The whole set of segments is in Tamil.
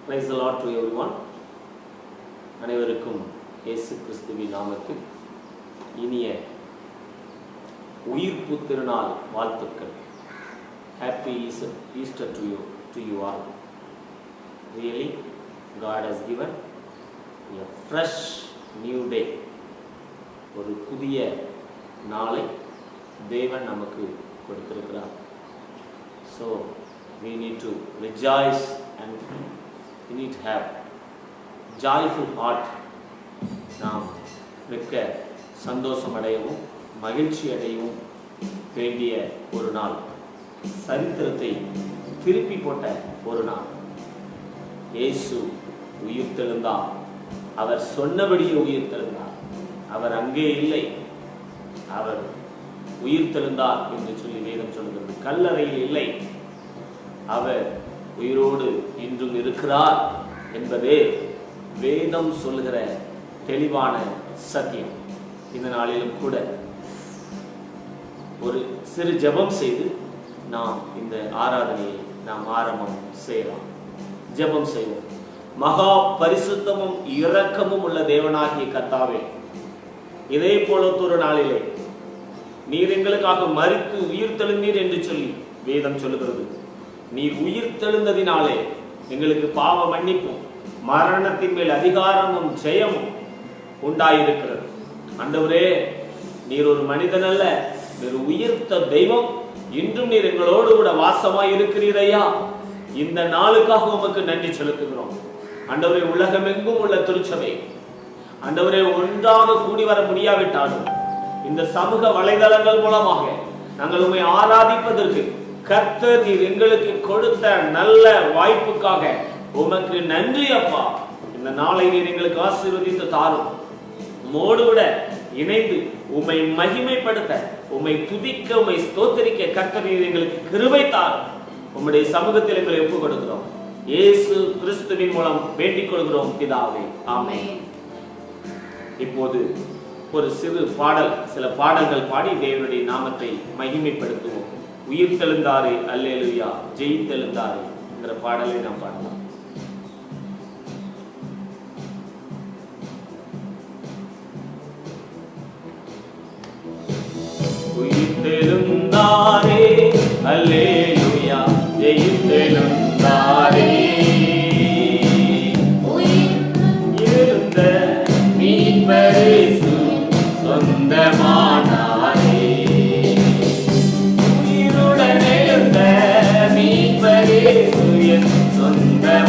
Praise the Lord to everyone. அனைவருக்கும் இயேசு கிறிஸ்துவின் நாமத்தில் இனிய உயிர்ப்பு திருநாள் வாழ்த்துக்கள். Happy Easter to you all. Really, God has given a fresh new day. ஒரு புதிய நாளை தேவன் நமக்கு கொடுத்திருக்கிறார். So we need to rejoice and we need to have joyful heart. நாம் மிக்க சந்தோஷம் அடையவும் மகிழ்ச்சி அடையவும் வேண்டிய ஒரு நாள். சரித்திரத்தை திருப்பி போட்ட ஒரு நாள். இயேசு உயிர்த்தெழுந்தார். அவர் சொன்னபடியே உயிர்த்தெழுந்தார். அவர் அங்கே இல்லை, அவர் உயிர்த்தெழுந்தார் என்று சொல்லி வேதம் சொல்கிறது. கல்லறையில் இல்லை, அவர் உயிரோடு இன்றும் இருக்கிறார் என்பதே வேதம் சொல்லுகிற தெளிவான சத்தியம். இந்த நாளிலும் கூட ஒரு சிறு ஜெபம் செய்து நாம் இந்த ஆராதனையை நாம் ஆரம்பம் செய்யலாம். ஜெபம் செய்வோம். மகா பரிசுத்தமும் இரக்கமும் உள்ள தேவனாகிய கர்த்தாவே, இதே போல ஒரு நாளிலே நீர் எங்களுக்காக மரித்து உயிர் தெழுந்தீர் என்று சொல்லி வேதம் சொல்லுகிறது. நீர் உயிர் தெழுந்ததினாலே எங்களுக்கு பாவ மன்னிப்பும் மரணத்தின் மேல் அதிகாரமும் ஜெயமும் உண்டாயிருக்கிறது. ஆண்டவரே, நீர் ஒரு மனிதன் அல்ல, நீர் உயிர்த்த தெய்வம். இன்றும் நீர் எங்களோடு கூட வாசமாய் இருக்கிறீரையா. இந்த நாளுக்காக உமக்கு நன்றி செலுத்துகிறோம். ஆண்டவரே, உலகமெங்கும் உள்ள திருச்சபை ஆண்டவரே ஒன்றாக கூடி வர முடியாவிட்டாலும் இந்த சமூக வலைதளங்கள் மூலமாக நாங்கள் உம்மை ஆராதிப்பதற்கு கர்த்தர் நீர் எங்களுக்கு கொடுத்த நல்ல வாய்ப்புக்காக உமக்கு நன்றி அப்பா. இந்த நாளை நீர் எங்களுக்கு ஆசீர்வதித்து தாரும். உம்மோடு கூட இணைந்து உம்மை மகிமைப்படுத்த, உம்மை துதிக்க, உம்மை ஸ்தோத்திரிக்க கர்த்தர் நீர் எங்களுக்கு கிருபை தாரும். உம்முடைய சமூகத்தில் எங்களை ஒப்புக் கொடுக்கிறோம். இயேசு கிறிஸ்துவின் மூலம் வேண்டிக் கொள்கிறோம் பிதாவே, ஆமென். இப்போது ஒரு சிறு பாடல், சில பாடல்கள் பாடி தேவனுடைய நாமத்தை மகிமைப்படுத்துவோம். உயிர்த்தெழுந்தாரே அல்லேலூயா, ஜெயித்தெழுந்தாரே என்ற பாடலை நாம் பாடலாம். உயிர்த்தெழுந்தாரே அல்லேலூயா, ஜெயித்தெழுந்தாரே, எழுந்த மீட்பரேசு சொந்தமானாரே, உயிருடன் எழுந்த மீட்பரேசு என் சொந்தமானாரே,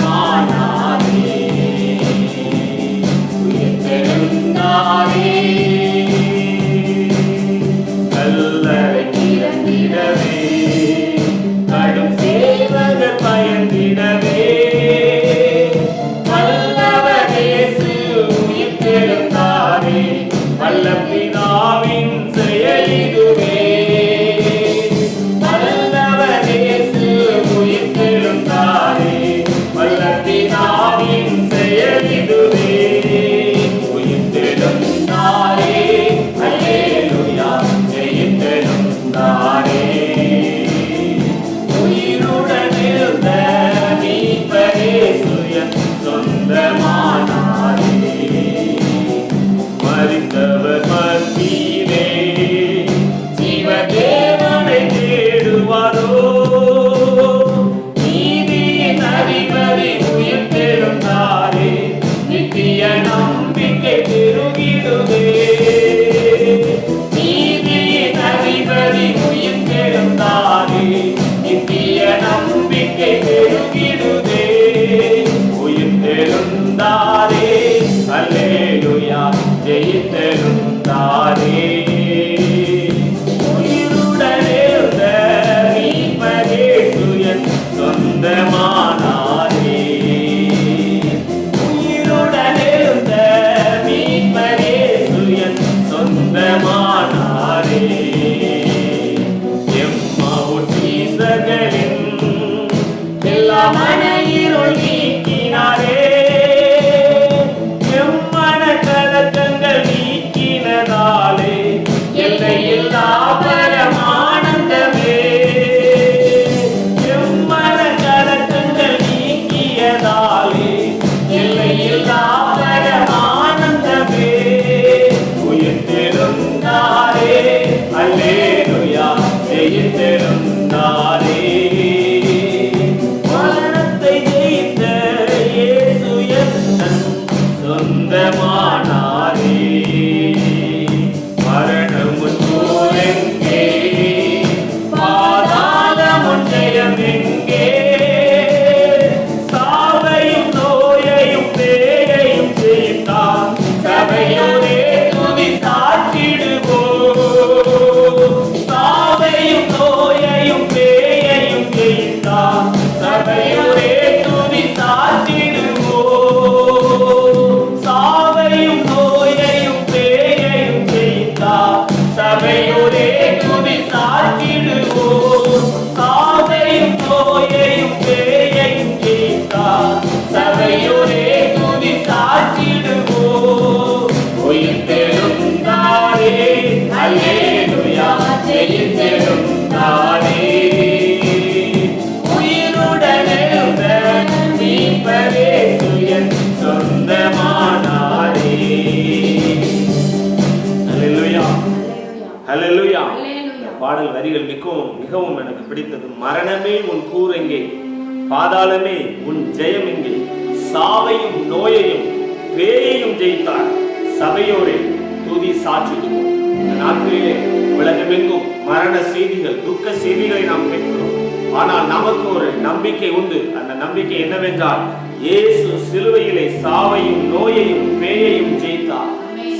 மிகவும் எனக்கு பிடித்தது. மரணமே உன் கூர் எங்கே, பாதாளமே உன் ஜெயம் எங்கே, சாவையும் நோயையும் பேயையும் ஜெயித்தார், சபையோரே துதி சாற்றிடுவோம். இந்த நாட்களிலே உலகமெங்கும் மரண செய்திகள், துக்க செய்திகளை நாம் கேட்கிறோம். ஆனால் நமக்கு ஒரு நம்பிக்கை உண்டு. அந்த நம்பிக்கை என்னவென்றால், இயேசு சிலுவையிலே சாவையும் நோயையும் பேயையும் ஜெயித்தார்.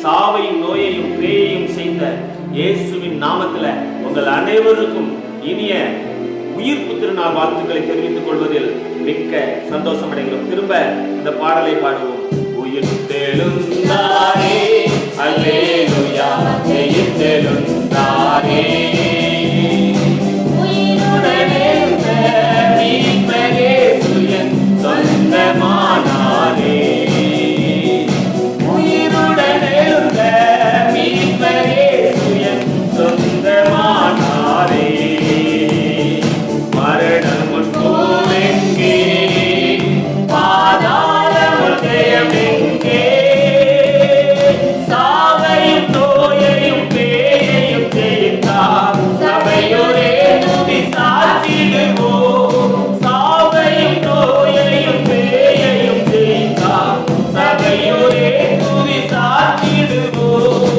சாவையும் நோயையும் பேயையும் செய்த இயேசுவின் நாமத்துல உங்கள் அனைவருக்கும் இனிய உயிர்ப்பு திருநாள் வாழ்த்துக்களை தெரிவித்துக் கொள்வதில் மிக்க சந்தோஷம் அடைகிறோம். திரும்ப இந்த பாடலை பாடுவோம். உயிர்த்தெழுந்தாரே அல்லேலூயா, உயிர்த்தெழுந்தாரே, உயிருடனே மீட்பரே சுயன் சொந்தமானாரே, உயிருடனே மீட்பரே சுயன் சொந்தமானாரே, மரணம் முன்போவெங்கே, பாதாளம் ஜெயமெங்கே, சாவையும் நோயையும் பேயையும் ஜெயித்தார், சபையோரே துதி சாற்றிடுவோம். சாவையும் நோயையும் பேயையும் ஜெயித்தார், சபையோரே துதி சாற்றிடுவோம்.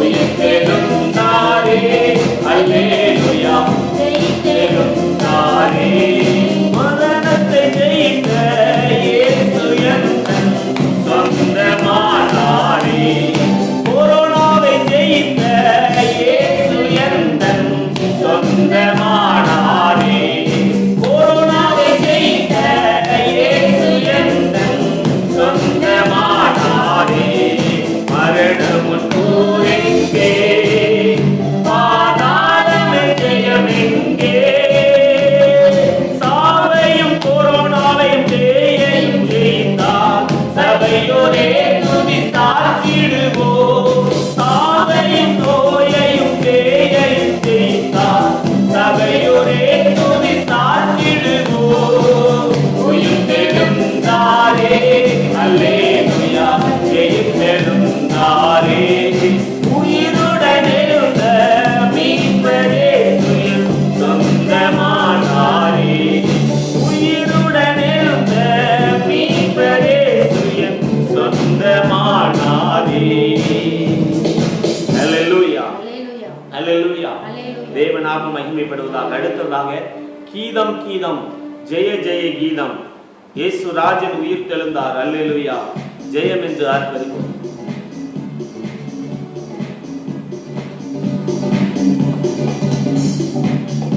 உயிர்த்தெழுந்தாரே அல்லேலூயா, ஜெயித்தெழுந்தாரே, மரணத்தை ஜெயித்த இயேசு எந்தன் சொந்தமானாரே, கொரோனாவை ஜெயித்த இயேசு எந்தன் சொந்தமானாரே, கொரோனாவை ஜெயித்த இயேசு எந்தன் சொந்தமானாரே, மரணம் எங்கே, பாதாளம் ஜெயமெங்கே, சாவையும் கொரோனாவையும் பேயையும் ஜெயித்தார், சபையோரே துதி சாற்றிடுவோம். சாவையும் நோயையும் பேயையும் ஜெயித்தார், சபையோரே துதி சாற்றிடுவோம். உயிர்த்தெழுந்தாரே அல்லேலூயா, ஜெயித்தெழுந்தாரே, உயிருடனெழுந்த மீட்பரே சுயன் சொந்தமானாரே, உயிருடனெழுந்த மீட்பரே சுயன் சொந்தமானாரே. ஹல்லேலூயா, ஹல்லேலூயா. தேவநாமம் மகிமைப்படுவதாக. அடுத்ததாக கீதம் கீதம் ஜெய ஜெய கீதம். இயேசு ராஜன் உயிர்த்தெழுந்தார், அல்லேலூயா, ஜெயம் என்று ஆர்ப்பரிப்போம்.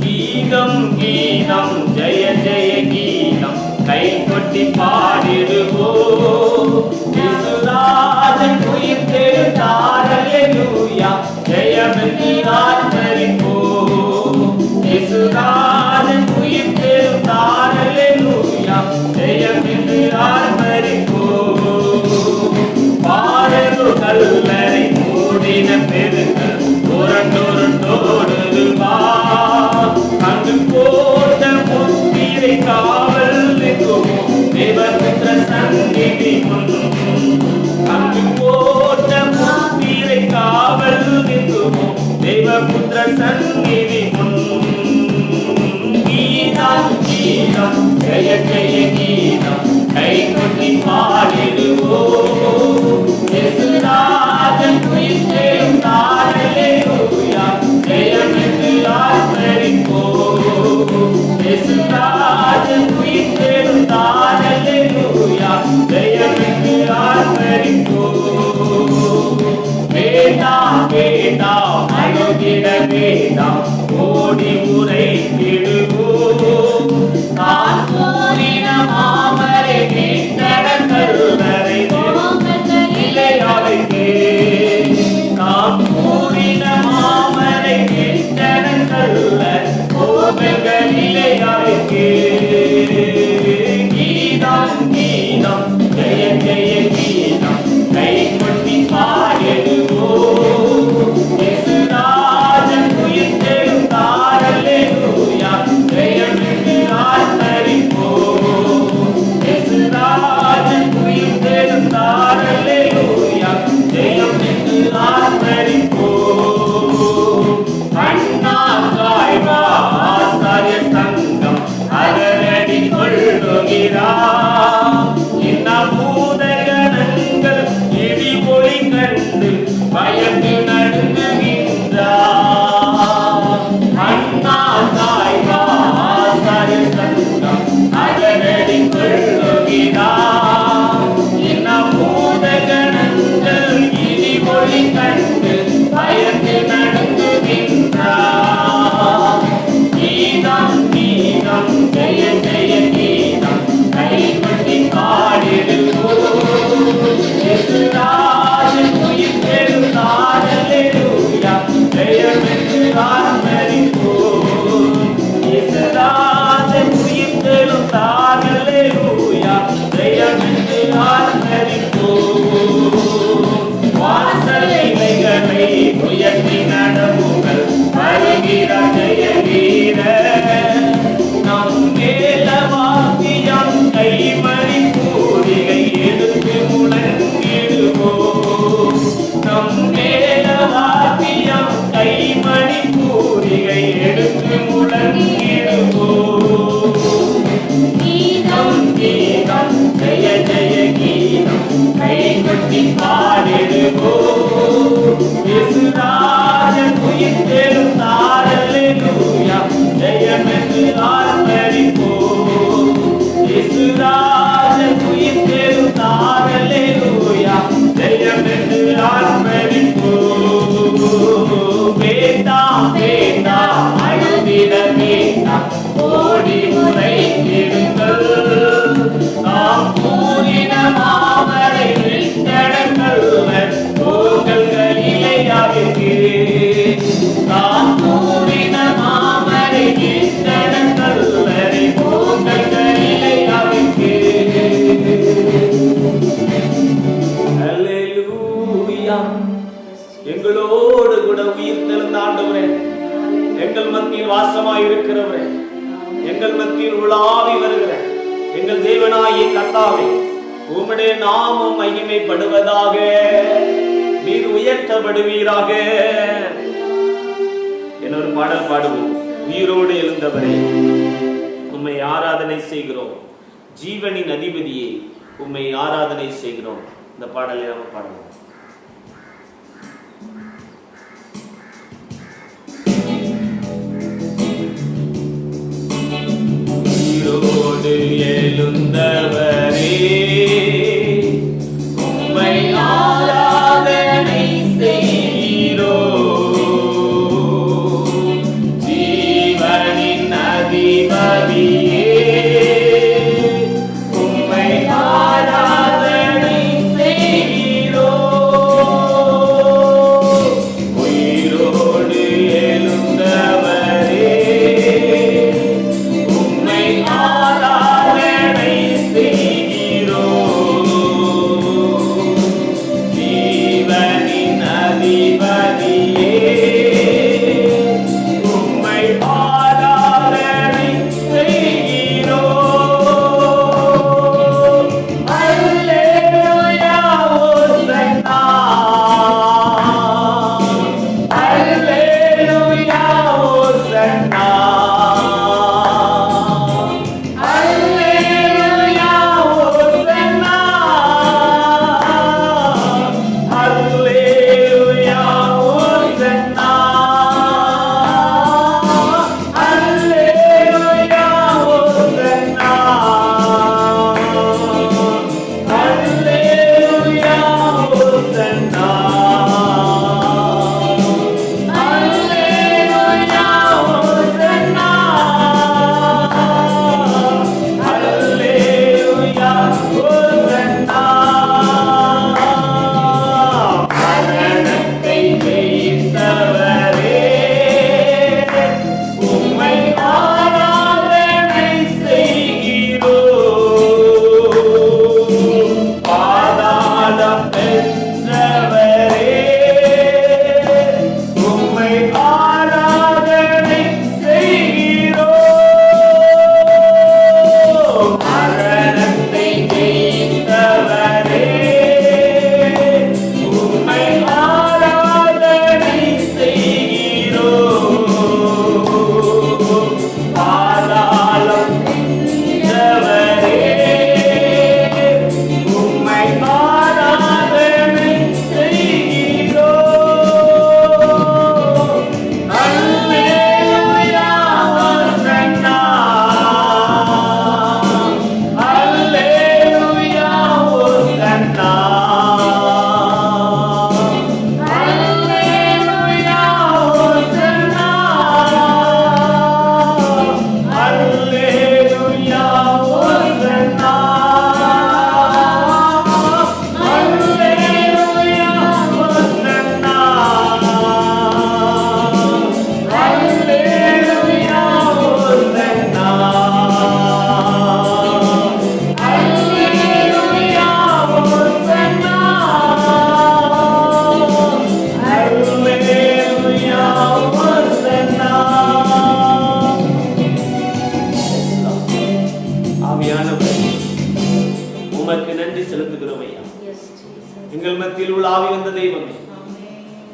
கீதம் கீதம் ஜெய ஜெய கீதம், கை கொட்டி பாடிடுவோம். இயேசு ராஜன் உயிர்த்தெழுந்தார், அல்லேலூயா, ஜெயம் என்று ஆர்ப்பரிப்போம். இயேசு ராஜன் உயிர்த்தெழுந்தார், அல்லேலூயா, ஜெயம் என்று ஆர்ப்பரிப்போம். பாரது கல்லறை மூடின பெருங்கள் புரண்டோடுது வா, அங்கு போட்ட முத்திரை காவல் நிற்குமோ தேவபுத்திர சந்நிதி முன், அங்கு போட்ட முத்திரை காவல் நிற்குமோ தேவபுத்திர சந்நிதி முன். கீதம் கீதம் ஜெய ஜெய கீதம் கைகொட்டி பாடிடுவோம். இயேசுராஜன் உயிர்த்தெழுந்தார் அல்லேலூயா ஜெயமென்று ஆர்ப்பரிப்போம். இயேசுராஜன் உயிர்த்தெழுந்தார் அல்லேலூயா ஜெயமென்று ஆர்ப்பரிப்போம். வாசலைகளை உயர்த்தி நடவுங்கள் வருகிற ஜெய வீர நம் மேல வாத்தியம் கைமணி பூரிகை எடுத்து முழங்கிடுவோம். நம் மேல வாத்தியம் கைமணி பூரிகை எடுத்து முழங்கிடுவோம். கீதம் கீதம் ஜெய ஜெய கீதம் கைகொட்டி பாடிடுவோம். இயேசுராஜன் உயிர்த்தெழுந்தார் அல்லேலூயா ஜெயமென்று ஆர்ப்பரிப்போம். இயேசுராஜன் உயிர்த்தெழுந்தார் அல்லேலூயா ஜெயமென்று ஆர்ப்பரிப்போம். வேண்டாம் வேண்டாம் அழுதிட வேண்டாம் ஓடி உரைத்திடுங்கள். நாம் கூறின மாமரை விட்டடங்கள் உங்கள் கலிலேயாவிற்கு. நாம் கூறின மாமரை விட்டடங்கள் உங்கள் கலிலேயாவிற்கு. அல்லேலூயா. எங்களோடு கூட உயிர் தெழுந்த ஆண்டவரே, எங்கள் மத்தியில் வாசமாய் இருக்கிறவரே, எங்கள் மத்தியில் உலாவி வருகிற எங்கள் தேவனாகிய கர்த்தாவே, உம்முடைய நாமம் மகிமைப்படுவதாக. நீர் உயர்த்தப்படுவீராக. என்னொரு பாடல் பாடுவோம். உயிரோடு எழுந்தவரே உம்மை ஆராதனை செய்கிறோம். ஜீவனின் அதிபதியே உம்மை ஆராதனை செய்கிறோம். இந்த பாடலை நாம் பாடுவோம். உயிரோடு எழுந்தவரே உம்மை ஆராதனை செய்கிறோம். ஜீவனின் அதிபதியே உம்மை ஆராதனை செய்கிறோம். உயிரோடு எழுந்தவரே உம்மை ஆராதனை செய்கிறோம். மத்தியில் உலாவி வந்த தெய்வமே,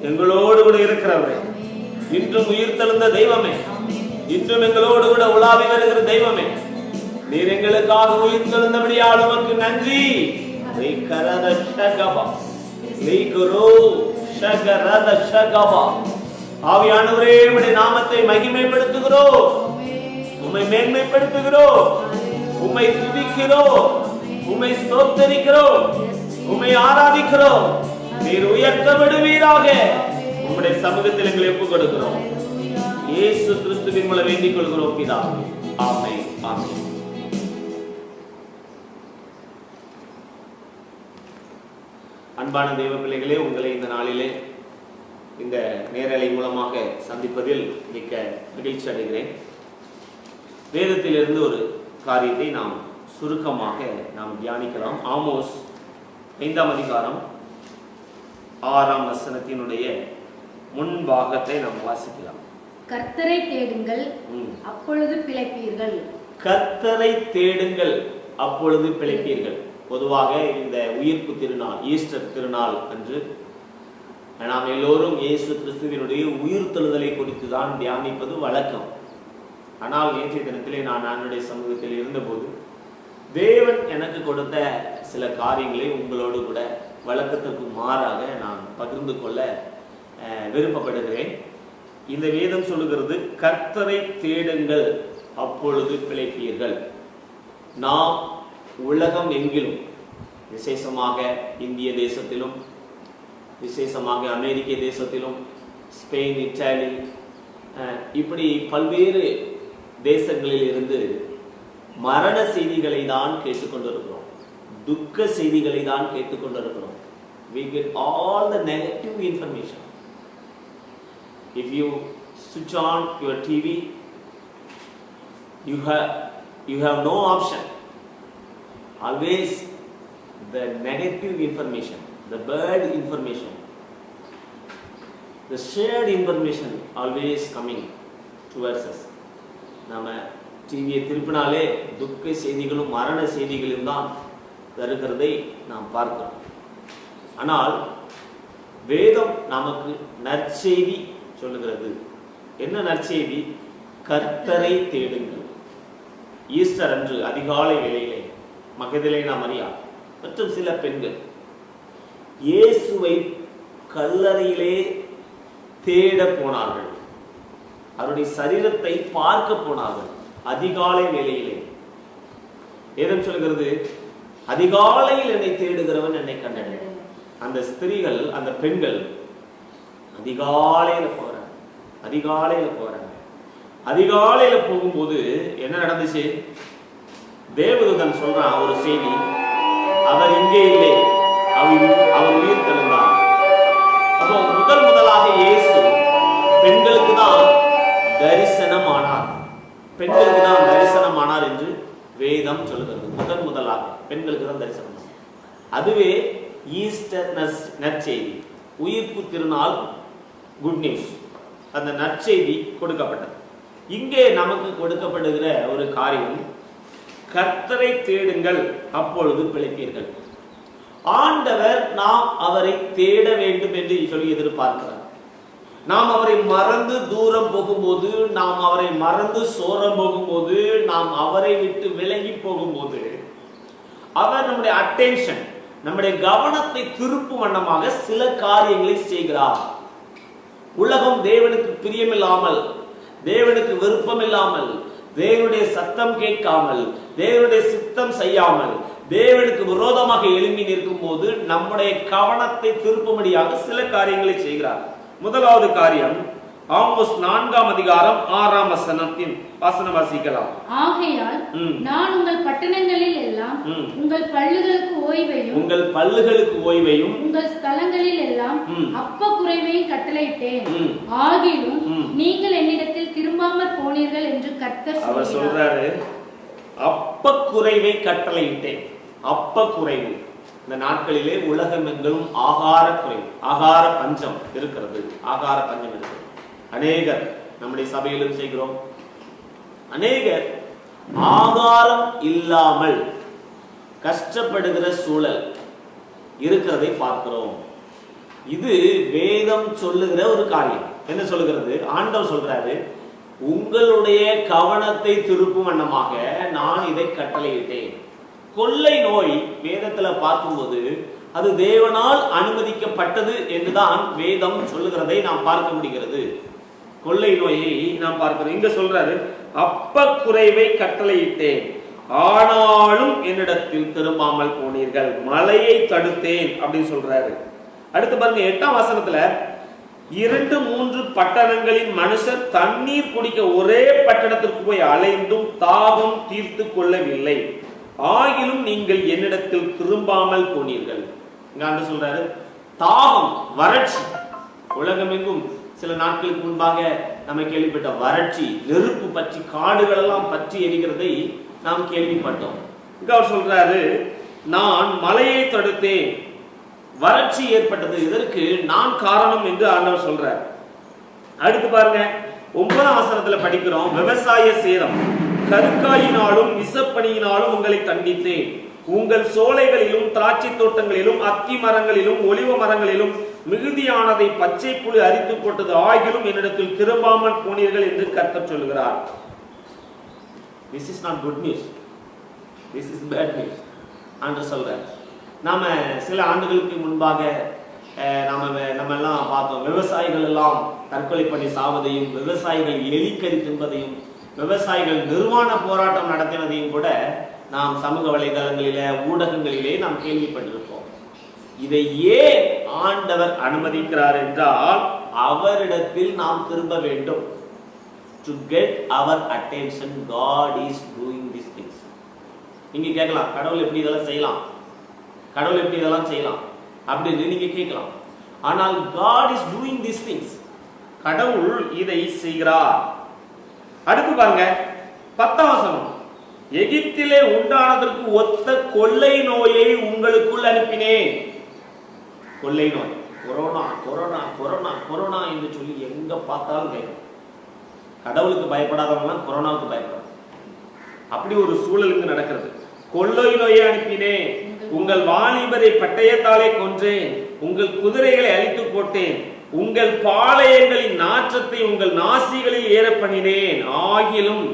எங்களோடு கூட இருக்கிறவரே, இன்றும் உயிர் தெழுந்த தெய்வமே, இன்றும் எங்களோடு கூட உலாவி வருகிற தெய்வமே, நீர் எங்களுக்காக உயிர் தெழுந்தபடியால் உமக்கு நன்றி. ஆவியானவரே, உம்முடைய நாமத்தை மகிமைப்படுத்துகிறோம், உம்மை மேன்மைப்படுத்துகிறோம், உம்மை துதிக்கிறோம், உம்மை ஸ்தோத்திரிக்கிறோம், உம்மை ஆராதிக்கிறோம். நீர் உயர்த்தப்படுவீராக. உம்முடைய சமூகத்தில் எங்களை ஒப்புக் கொடுக்கிறோம். இயேசு கிறிஸ்துவின் மூலம் வேண்டிக் கொள்கிறோம் பிதாவே. ஆமென், ஆமென். அன்பான தெய்வ பிள்ளைகளே, உங்களை இந்த நாளிலே இந்த நேரலை மூலமாக சந்திப்பதில் மிக்க மகிழ்ச்சி அடைகிறேன். வேதத்திலிருந்து ஒரு காரியத்தை நாம் சுருக்கமாக நாம் தியானிக்கலாம். ஆமோஸ் 5ஆம் அதிகாரம் 6ஆம் வசனத்தினுடைய முன்பாகத்தை நாம் வாசிக்கலாம். கர்த்தரை தேடுங்கள், அப்பொழுது பிழைப்பீர்கள். கர்த்தரை தேடுங்கள், அப்பொழுது பிழைப்பீர்கள். பொதுவாக இந்த உயிர்ப்பு திருநாள், ஈஸ்டர் திருநாள் அன்று நாம் எல்லோரும் இயேசு கிறிஸ்துவினுடைய உயிர் தெழுதலை குறித்து தான் தியானிப்பது வழக்கம். ஆனால் நேற்றைய தினத்திலே நான் என்னுடைய சமூகத்தில் இருந்தபோது தேவன் எனக்கு கொடுத்த சில காரியங்களை உங்களோடு கூட வழக்கத்திற்கு மாறாக நான் பகிர்ந்து கொள்ள விருப்பப்படுகிறேன். இந்த வேதம் சொல்லுகிறது, கர்த்தரை தேடுங்கள், அப்பொழுது பிழைப்பீர்கள். நாம் உலகம் எங்கிலும், விசேஷமாக இந்திய தேசத்திலும், விசேஷமாக அமெரிக்க தேசத்திலும், ஸ்பெயின், இத்தாலி, இப்படி பல்வேறு தேசங்களில் இருந்து மரண செய்திகளை தான் கேட்டுக்கொண்டிருக்கிறோம், துக்க செய்திகளை தான் கேட்டுக்கொண்டிருக்கிறோம். We get all the negative information. If you switch on your TV, you have no option. Always the negative information, the bad information, the shared information always coming towards us. நாம டிவியை திருப்பினாலே துக்க செய்திகளும் மரண செய்திகளும் தான் வருகிறதை நாம் பார்க்கிறோம். ஆனால் வேதம் நமக்கு நற்செய்தி சொல்லுகிறது. என்ன நற்செய்தி? கர்த்தரை தேடுங்கள். ஈஸ்டர் அன்று அதிகாலை வேளையிலே மகதலேனா மரியா மற்றும் சில பெண்கள் இயேசுவை கல்லறையிலே தேட போனார்கள். அவருடைய சரீரத்தை பார்க்க போனார்கள் அதிகாலை வேளையிலே. வேதம் சொல்கிறது, அதிகாலையில் என்னை தேடுகிறவன் என்னை கண்டடைவான். அந்த ஸ்திரீகள், அந்த பெண்கள் அதிகாலையில போறாங்க. அதிகாலையில போகும்போது என்ன நடந்துச்சு? தேவதூதன் சொல்றான் ஒரு செய்தி, அவர் இங்கே இல்லை, அவர் உயிர் தெழுந்தார். அப்போ முதலாக இயேசு பெண்களுக்கு தான் தரிசனமானார். என்று வேதம் சொல்லுகிறது. முதலாக பெண்களுக்கு தான் தரிசனம். அதுவே ஈஸ்டர் நற்செய்தி, உயிர்ப்பு திருநாள், குட் நியூஸ். அந்த நற்செய்தி கொடுக்கப்பட்டது. இங்கே நமக்கு கொடுக்கப்படுகிற ஒரு காரியம், கர்த்தரை தேடுங்கள், அப்பொழுது பிழைப்பீர்கள். ஆண்டவர் நாம் அவரை தேட வேண்டும் என்று சொல்லி எதிர்பார்க்கிறார். நாம் அவரை மறந்து தூரம் போகும்போது, நாம் அவரை மறந்து சோரம் போகும்போது, நாம் அவரை விட்டு விலகி போகும்போது, அவர் நம்முடைய அட்டென்ஷன், நம்முடைய கவனத்தை திருப்பும் வண்ணமாக சில காரியங்களை செய்கிறார். உலகம் தேவனுக்கு பிரியமில்லாமல், தேவனுக்கு விருப்பம் இல்லாமல், தேவனுடைய சத்தம் கேட்காமல், தேவனுடைய சித்தம் செய்யாமல், தேவனுக்கு விரோதமாக எழும்பி நிற்கும் போது நம்முடைய கவனத்தை திருப்பும்படியாக சில காரியங்களை செய்கிறார். முதலாவது காரியம், ஆமோஸ் 4ஆம் அதிகாரம் 6ஆம் வசனத்தின் வசனம் வாசிக்கலாம். ஆகையால் நான் உங்கள் பட்டணங்களில் எல்லாம் உங்கள் பல்லுகளுக்கு ஓய்வையும் உங்கள் ஸ்தலங்களில் எல்லாம் அப்ப குறைவையும் கட்டளையிட்டேன். ஆகிலும் நீங்கள் என்னிடத்தில் திரும்பாமற் போனீர்கள் என்று கர்த்தர் அவர் சொல்றாரு. அப்ப குறைவை கட்டளையிட்டேன். அப்ப குறைவு. இந்த நாட்களிலே உலகமெங்கிலும் ஆகார குறைவு, ஆகார பஞ்சம் இருக்கிறது. அநேகர் நம்முடைய சபையிலும் செய்கிறோம். அநேகர் ஆகாரம் இல்லாமல் கஷ்டப்படுகிற சூழல் இருக்கிறதை பார்க்கிறோம். இது வேதம் சொல்லுகிற ஒரு காரியம். என்ன சொல்லுகிறது? ஆண்டவர் சொல்றாரு, உங்களுடைய கவனத்தை திருப்பும் வண்ணமாக நான் இதை கட்டளையிட்டேன். கொள்ளை நோய் வேதத்துல பார்க்கும்போது அது தேவனால் அனுமதிக்கப்பட்டது என்றுதான் வேதம் சொல்லுகிறதை நாம் பார்க்க முடிகிறது. கொள்ளை நோயை நாம் பார்க்கிறோம். இங்க சொல்றாரு, அப்ப குறைவை கட்டளையிட்டேன், ஆனாலும் என்னிடத்தில் திரும்பாமல் போனீர்கள், மழையை தடுத்தேன் அப்படின்னு சொல்றாரு. அடுத்து பாருங்க 8ஆம் வசனத்துல, 2-3 பட்டணங்களின் மனுஷர் தண்ணீர் குடிக்க ஒரே பட்டணத்திற்கு போய் அலைந்தும் தாகம் தீர்த்து கொள்ளவில்லை, ஆகிலும் நீங்கள் என்னிடத்தில் திரும்பாமல் போனீர்கள். இங்க சொல்றாரு, தாகம், வறட்சி. உலகமெங்கும் சில நாட்களுக்கு முன்பாக நம்ம கேள்விப்பட்ட வறட்சி, நெருப்பு பற்றி காடுகள் எல்லாம் பற்றி எரிகிறதை நாம் கேள்விப்பட்டோம். இங்க அவர் சொல்றாரு, நான் மழையை தடுத்தேன், வறட்சி ஏற்பட்டது, இதற்கு நான் காரணம் என்று ஆண்டவர் சொல்றார். அடுத்து பாருங்க 9ஆம் வசனத்துல படிக்கிறோம், விவசாய சேதம், கருக்காயினாலும் விஷப்பணியினாலும் உங்களை தண்டித்தேன், உங்கள் சோலைகளிலும் திராட்சை தோட்டங்களிலும் அத்தி மரங்களிலும் ஒலிவ மரங்களிலும் மிகுதியானதை பச்சை புழு அரித்து போட்டது, ஆகிலும் என்னிடத்தில் திரும்பாமல் போனீர்கள் என்று கர்த்தர் சொல்கிறார். This is not good news, this is bad news என்று சொல்றார். நாம சில ஆண்டுகளுக்கு முன்பாக நம்ம எல்லாம் பார்த்தோம், விவசாயிகள் எல்லாம் தற்கொலை பண்ணி சாவதையும், விவசாயிகள் எலிக்கறி தின்பதையும், விவசாயிகள் நிர்வாண போராட்டம் நடத்தினதையும் கூட நாம் சமூக வலைதளங்களிலே ஊடகங்களிலே நாம் கேள்விப்பட்டிருப்போம். இதை ஏன் ஆண்டவர் அனுமதிக்கிறார் என்றால், அவரிடத்தில் நாம் திரும்ப வேண்டும். To get our attention, God is doing these things. நீங்க கேட்கலாம், கடவுள் எப்படி இதெல்லாம் செய்யலாம், கடவுள் எப்படி இதெல்லாம் செய்யலாம் அப்படின்னு நீங்க கேட்கலாம். ஆனால் God is doing these things. கடவுள் இதை செய்கிறார். அடுத்து பாருங்க 10ஆம் வசனம், எகிப்திலே உண்டானதற்கு ஒத்த கொள்ளை நோயை உங்களுக்குள் அனுப்பினேன். கொள்ளை நோய், கொரோனா கொரோனா கொரோனா கொரோனா என்று சொல்லி எங்க பார்த்தாலும் கேட்கும். கடவுளுக்கு பயப்படாதவங்க கொரோனாவுக்கு பயப்படாது. அப்படி ஒரு சூழல் இங்கு நடக்கிறது. கொள்ளை நோயை அனுப்பினேன், உங்கள் வாலிபரை பட்டயத்தாலே கொன்றேன், உங்கள் குதிரைகளை அழித்து போட்டேன், உங்கள் பாளையங்களின் நாற்றத்தை உங்கள் நாசிகளில் ஏற பண்ணினேன், ஆகிலும்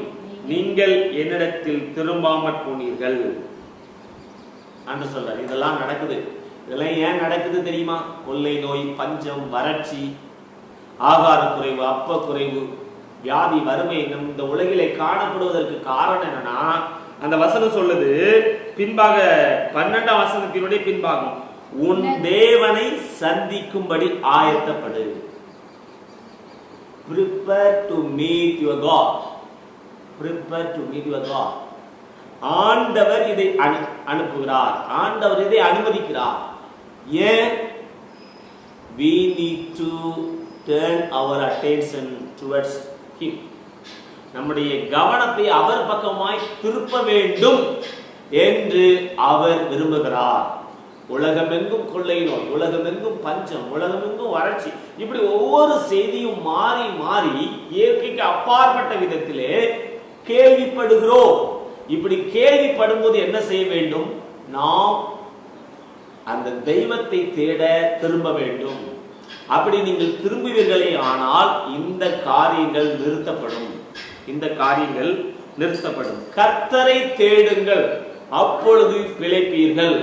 நீங்கள் என்னிடத்தில் திரும்பாமற் போனீர்கள் என்று சொல்றார். இதெல்லாம் நடக்குது. இதெல்லாம் ஏன் நடக்குது தெரியுமா? கொள்ளை நோய், பஞ்சம், வறட்சி, ஆகார குறைவு, அப்ப குறைவு, வியாதி, வறுமை இந்த உலகிலே காணப்படுவதற்கு காரணம் என்னன்னா, அந்த வசனம் சொல்லுது பின்பாக 12ஆம் வசனத்தினுடைய பின்பாகம், உன் தேவனை சந்திக்கும்படி ஆயத்தப்படு. Prepare to meet your God. Prepare to meet your God. ஆண்டவர் இதை அனுப்புகிறார், ஆண்டவர் இதை அனுமதிக்கிறார். ஏன்? We need to turn our attention towards him. நம்முடைய கவனத்தை அவர் பக்கமாய் திருப்ப வேண்டும் என்று அவர் விரும்புகிறார். உலகமெங்கும் கொள்ளை நோய், உலகமெங்கும் பஞ்சம், உலகமெங்கும் வறட்சி, இப்படி ஒவ்வொரு செய்தியும் மாறி மாறி இயற்கைக்கு அப்பாற்பட்ட விதத்திலே கேள்விப்படுகிறோம். இப்படி கேள்விப்படும் போது என்ன செய்ய வேண்டும்? நாம் அந்த தெய்வத்தை தேட திரும்ப வேண்டும். அப்படி நீங்கள் திரும்புவீர்களே ஆனால் இந்த காரியங்கள் நிறுத்தப்படும், இந்த காரியங்கள் நிறுத்தப்படும். கர்த்தரை தேடுங்கள், அப்பொழுது பிழைப்பீர்கள்.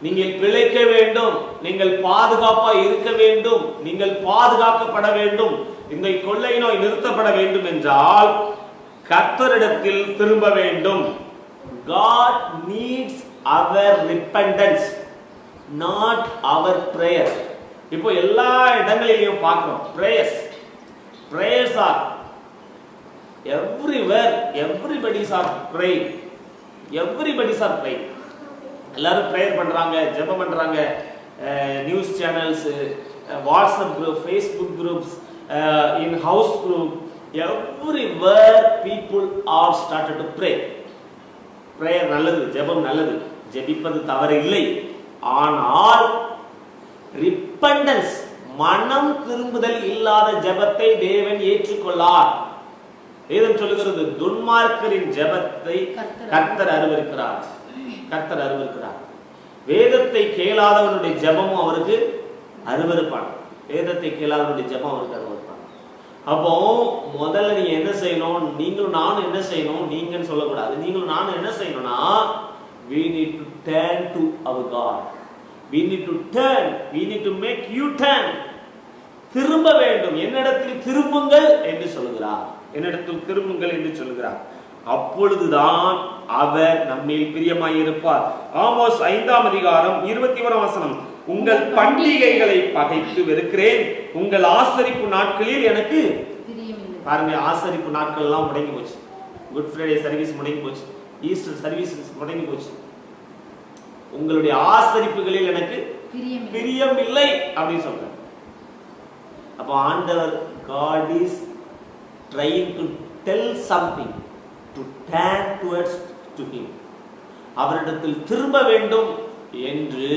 நீங்கள் பிழைக்க வேண்டும், நீங்கள் பாதுகாப்பா இருக்க வேண்டும், நீங்கள் பாதுகாக்கப்பட வேண்டும். இந்த கொள்ளை நோய் நிறுத்தப்பட வேண்டும் என்றால் கர்த்தரிடத்தில் திரும்ப வேண்டும். God needs our repentance, not our prayer. இப்போ எல்லா இடங்களிலும் பார்க்கிறோம், prayers are everywhere, everybody are praying, everybody are praying. எல்லாரும் பிரேயர் பண்றாங்க, ஜெபம் பண்றாங்க. News channels, WhatsApp group, Facebook groups, in house group, everywhere people are started to pray. Prayer நல்லது, ஜெபம் நல்லது, ஜெபிப்பது தவறு இல்லை. ஆனால் ரிப்பண்டன்ஸ், மனம் திரும்புதல் இல்லாத ஜெபத்தை தேவன் ஏற்றுக்கொள்ளார். வேதம் சொல்லுகிறது, துன்மார்க்கரின் ஜெபத்தை கர்த்தர் அருவருக்கிறார், கர்த்தர் அருவருக்கிறார். வேதத்தை கேளாதவனுடைய ஜெபமும் அவருக்கு அருவருப்பான. வேதத்தை கேளாதவருடைய ஜெபம் அவருக்கு அருவருப்பான. அப்போ முதல்ல நீங்க என்ன செய்யணும்? நீங்களும் நானும் என்ன செய்யணும்? நீங்கன்னு சொல்லக்கூடாது. நீங்களும் நானும் என்ன செய்யணும்னா, we need to turn to our God. We need to turn. We need to make you turn. திரும்ப வேண்டும். என்னிடத்தில் திரும்புங்கள் என்று சொல்கிறார். என்னிடத்தில் திரும்புங்கள் என்று சொல்கிறார். அப்பொழுதுதான் அவர் நம்மில் பிரியமாய் இருப்பார். ஆமோஸ் 5ஆம் அதிகாரம் 21ஆம் வசனம். உங்கள் பண்டிகைகளை பகைத்து வெறுக்கிறேன், உங்கள் ஆசரிப்பு நாட்களில் எனக்கு பாருங்க, ஆசரிப்பு நாட்கள் எல்லாம் முடங்கி போச்சு. குட் ஃப்ரைடே சர்வீஸ் முடங்கி போச்சு, ஈஸ்டர் சர்வீஸ் முடங்கி போச்சு. உங்களுடைய ஆசரிப்புகளில் எனக்கு பிரியம் இல்லை அப்படின்னு சொல்றார். அப்போ ஆண்டவர் God is trying to tell something to turn towards to him. அவரிடத்தில் திரும்ப வேண்டும் என்று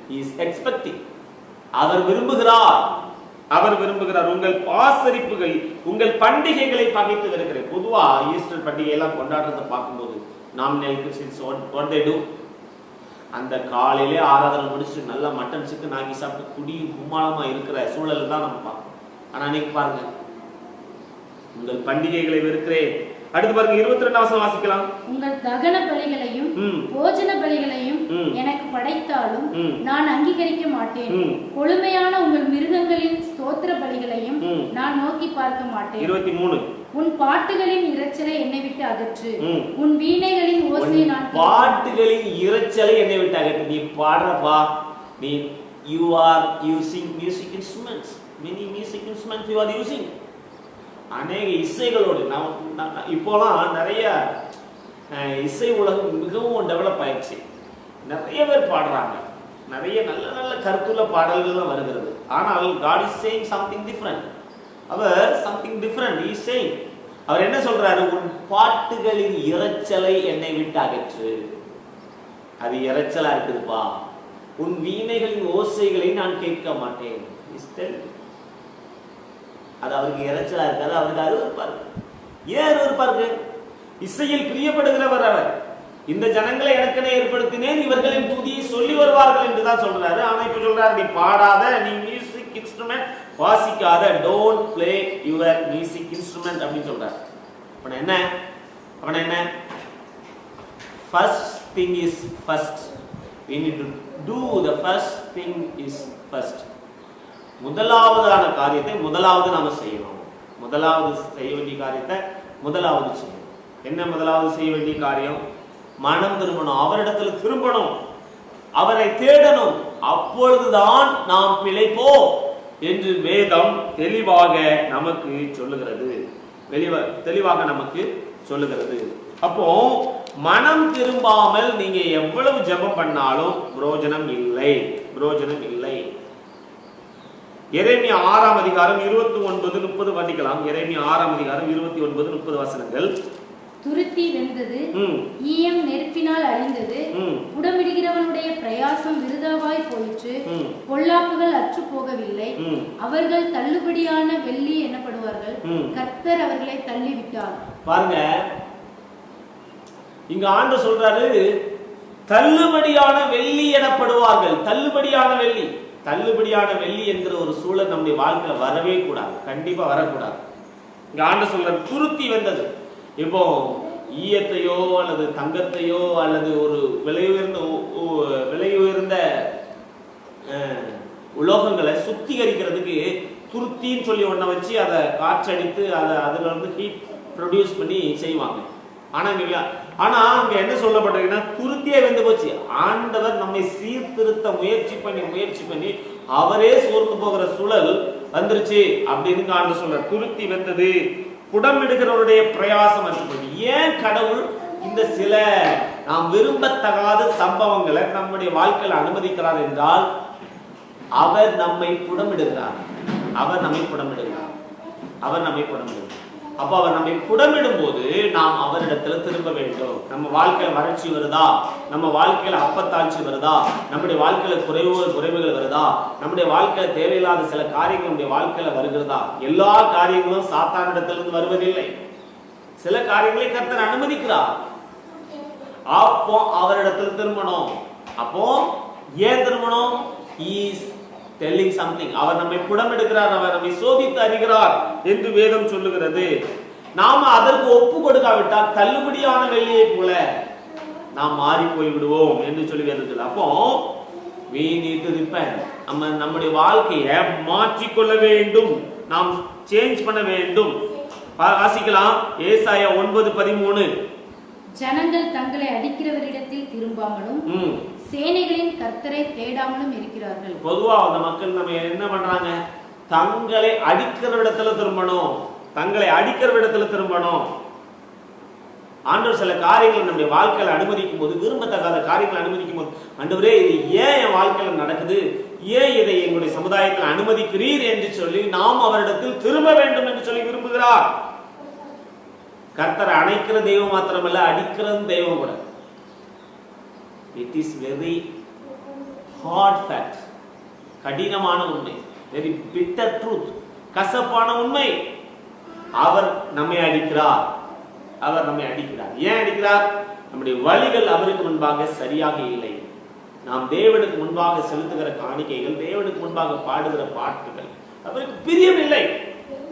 he is expecting. அவர் விரும்புகிறார். உங்கள் ஆசரிப்புகள், உங்கள் பண்டிகைகளை பகைத்து வெறுக்கிறேன். பொதுவா ஈஸ்டர் பண்டிகை எல்லாம் கொண்டாடுறதை பார்க்கும்போது nominal Christians what they do, அந்த காலையிலே ஆராதனை முடிச்சுட்டு நல்லா மட்டன் சிக்கன் ஆக்கி சாப்பிட்டு குடி கும்மாளமா இருக்கிற சூழல் தான் நம்ம பார்க்கணும். ஆனா அன்னைக்கு பாருங்க, உங்கள் பண்டிகைகளை வெறுக்கிறேன். அடுத்து பாருங்க 22ஆம் வசனம் வாசிக்கலாம். உங்கள் தகன பலிகளையும் போஜன பலிகளையும் எனக்கு படைத்தாலும் நான் அங்கீகரிக்க மாட்டேன். கொழுமையான உங்கள் மிருகங்களின் ஸ்தோத்திர பலிகளையும் நான் நோக்கி பார்க்க மாட்டேன். 23. உன் பாட்டுகளின் இரைச்சலை என்னை விட்டு அகற்று, உன் வீணைகளின் ஓசையை நான் பாட்டுகளின் இரைச்சலை என்னை விட்டு அகற்று. நீ பாடுறப்பா, நீ you are using music instruments, many music instruments you are using. அநேக இசைகளோடு இப்போலாம் நிறைய இசை உலகம் மிகவும் டெவலப் ஆயிடுச்சு. நிறைய பேர் பாடுறாங்க, நிறைய நல்ல நல்ல கருத்துள்ள பாடல்கள் வருகிறது. ஆனால் God is saying something different. Our something different he is saying. அவர் என்ன சொல்றாரு? உன் பாட்டுகளின் இரைச்சலை என்னை விட்டு அகற்று. அது இரைச்சலா இருக்குதுப்பா. உன் வீணைகளின் ஓசைகளை நான் கேட்க மாட்டேன். அது அவருக்கு இறைச்சலா இருக்காது, அவருக்கு அருவருப்பா இருக்கு. ஏன் அருவருப்பா இருக்கு? இசையில் பிரியப்படுகிறவர் அவர். இந்த ஜனங்களை எனக்கென ஏற்படுத்தினேன், இவர்களின் துதியை சொல்லி வருவார்கள் என்றுதான் சொல்றாரு. ஆனா இப்ப சொல்றாரு, நீ பாடாத, நீ மியூசிக் இன்ஸ்ட்ருமெண்ட் வாசிக்காத, don't play your music instrument அப்படின்னு சொல்றாரு. அப்ப என்ன first thing is first. We need to do the first thing is first. முதலாவதான காரியத்தை முதலாவது நாம செய்யணும். முதலாவது செய்ய வேண்டிய காரியத்தை முதலாவது செய்யணும். என்ன முதலாவது செய்ய வேண்டிய காரியம்? மனம் திரும்பணும், அவரிடத்தில் திரும்பணும், அவரை தேடணும். அப்பொழுதுதான் நாம் பிழைப்போம் என்று வேதம் தெளிவாக நமக்கு சொல்லுகிறது. தெளிவாக நமக்கு சொல்லுகிறது. அப்போ மனம் திரும்பாமல் நீங்க எவ்வளவு ஜெபம் பண்ணாலும் பிரயோஜனம் இல்லை. எரேமியா 6ஆம் அதிகாரம் 29-30 வாசிக்கலாம். எரேமியா 6ஆம் அதிகாரம் 29-30 வசனங்கள். துருத்தி வெந்தது, ஈயம் நெருப்பினால் அழிந்தது, புடமிடுகிறவனுடைய பிரயாசம் விருதாவாய் போயிற்று, பொல்லாப்புகள் அற்று போகவில்லை, அவர்கள் தள்ளுபடியான வெள்ளி எனப்படுவார்கள், கர்த்தர் அவர்களை தள்ளிவிட்டார். பாருங்க, இங்க ஆண்டவர் சொல்றாரு, தள்ளுபடியான வெள்ளி எனப்படுவார்கள். தள்ளுபடியான வெள்ளி என்கிற ஒரு சூழல் நம்முடைய வாழ்க்கையில வரவே கூடாது, கண்டிப்பா வரக்கூடாது. இங்க ஆண்டவர் சொல்ற துருத்தி வந்தது. இப்போ ஈயத்தையோ அல்லது தங்கத்தையோ அல்லது ஒரு விலை உயர்ந்த உலோகங்களை சுத்திகரிக்கிறதுக்கு துருத்தின்னு சொல்லி ஒன்ன வச்சு அதை காற்றடித்து அதை அதுல இருந்து ஹீட் ப்ரொடியூஸ் பண்ணி செய்வாங்க. ஆனா அங்க என்ன சொல்லப்பட்டிருக்குன்னா, துருத்தியே வெந்து போச்சு. ஆண்டவர் நம்மை சீர்திருத்த முயற்சி பண்ணி அவரே சோர்ந்து போகிற சூழல் வந்துருச்சு அப்படின்னு ஆண்டு சொல்ற. துருத்தி வெந்தது, புடமிடுகிறவருடைய பிரயாசம் அற்று. ஏன் கடவுள் இந்த சில நாம் விரும்பத்தகாத சம்பவங்களை நம்முடைய வாழ்க்கையில் அனுமதிக்கிறார் என்றால், அவர் நம்மை புடமிடுகிறார். அப்ப அவர் நம்மை புடமிடும் போது நாம் அவரிடத்துல திரும்ப வேண்டும். நம்ம வாழ்க்கையில வறட்சி வருதா, நம்ம வாழ்க்கையில அப்பத்தாட்சி வருதா, நம்முடைய வாழ்க்கையில குறைவுகள் வருதா, நம்முடைய வாழ்க்கையில தேவையில்லாத சில காரியங்கள் நம்முடைய வாழ்க்கையில வருகிறதா? எல்லா காரியங்களும் சாத்தானிடத்திலிருந்து வருவதில்லை. சில காரியங்களை கர்த்தர் அனுமதிக்கிறார். அப்போ அவரிடத்தில் திரும்பணும். அப்போ ஏன் திரும்பணும்? He is telling something. அவர் நம்மை புடமெடுக்கிறார், அவர் நம்மை சோதித்து அறிகிறார் என்று வேதம் சொல்லுகிறது. நாம அதற்கு ஒப்பு கொடுக்காவிட்டால் தள்ளுபடியான வெள்ளியை போல நாம் மாறி போய் விடுவோம் என்று சொல்லி வேதத்தில். அப்போ we need to repent. நம்முடைய வாழ்க்கையை மாற்றிக்கொள்ள வேண்டும், நாம் சேஞ்ச் பண்ண வேண்டும். வாசிக்கலாம் ஏசாயா 9:13. ஜனங்கள் தங்களை அடிக்கிறவரிடத்தில் திரும்பாமலும் சேனைகளின் கர்த்தரை தேடாமலும் இருக்கிறார்கள். பொதுவா அந்த மக்கள் நம்ம என்ன பண்றாங்க? தங்களை அடிக்கிற இடத்துல திரும்பணும், தங்களை அடிக்கிற இடத்துல திரும்பணும். ஆண்டவர் சில காரியங்களை நம்முடைய வாழ்க்கையில அனுமதிக்கும் போது, விரும்பத்தகாத காரியங்களை அனுமதிக்கும் போது, ஆண்டவரே இது ஏன் என் வாழ்க்கையில நடக்குது, ஏன் இதை எங்களுடைய சமுதாயத்தில் அனுமதிக்கிறீர் என்று சொல்லி நாம் அவரிடத்தில் திரும்ப வேண்டும் என்று சொல்லி விரும்புகிறார். கர்த்தரை அணைக்கிற தெய்வம் மாத்திரமல்ல, அடிக்கிற தெய்வம் கூட. It is very hard fact, கடினமான உண்மை, வெரி பிட்டர் ட்ரூத், கசப்பான உண்மை. அவர் நம்மை அடிக்கிறார், அவர் நம்மை அடிக்கிறார். ஏன் அடிக்கிறார்? நம்முடைய வழிகள் அவருக்கு முன்பாக சரியாக இல்லை. நாம் தேவனுக்கு முன்பாக செலுத்துகிற காணிக்கைகள், தேவனுக்கு முன்பாக பாடுகிற பாட்டுகள் அவருக்கு பிரியமில்லை.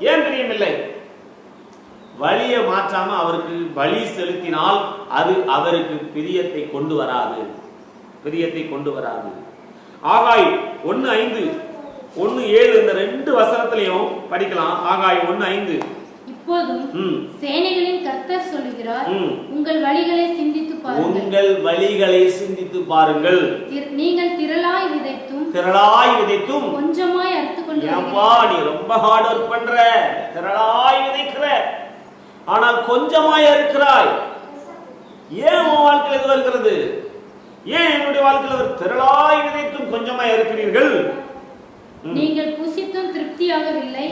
ஏன் பிரியமில்லை? வழியை மாற்றாம அவருக்கு வழி செலுத்தினால் அது அவருக்கு பிரியத்தை கொண்டு வராது, பிரியத்தை கொண்டு வராது. ஆகாய் 1:5 1:7 இந்த 2 வசனத்திலையும் படிக்கலாம். ஆகாய் 1:5. இப்போதும் சேனைகளின் கர்த்தர் சொல்லுகிறார், உங்கள் வழிகளை சிந்தித்து பாருங்கள், உங்கள் வழிகளை சிந்தித்து பாருங்கள். நீங்கள் திரளாய் விதைத்தும் கொஞ்சமாய் அறுத்துக் கொள்கிறீர்கள். நீ ரொம்ப ஹார்ட் வொர்க் பண்ற, திரளாய் விதைக்கிற, ஆனால் கொஞ்சமாய் அறுக்கிறாய். ஏன் உன் வாழ்க்கையில் இது வருகிறது? ஏன் என்னுடைய வாழ்க்கையில் திரளாய் விதைத்தும் கொஞ்சமாய் அறுக்கிறீர்கள்? நீங்கள் புசித்தும் திருப்தியாகவில்லை,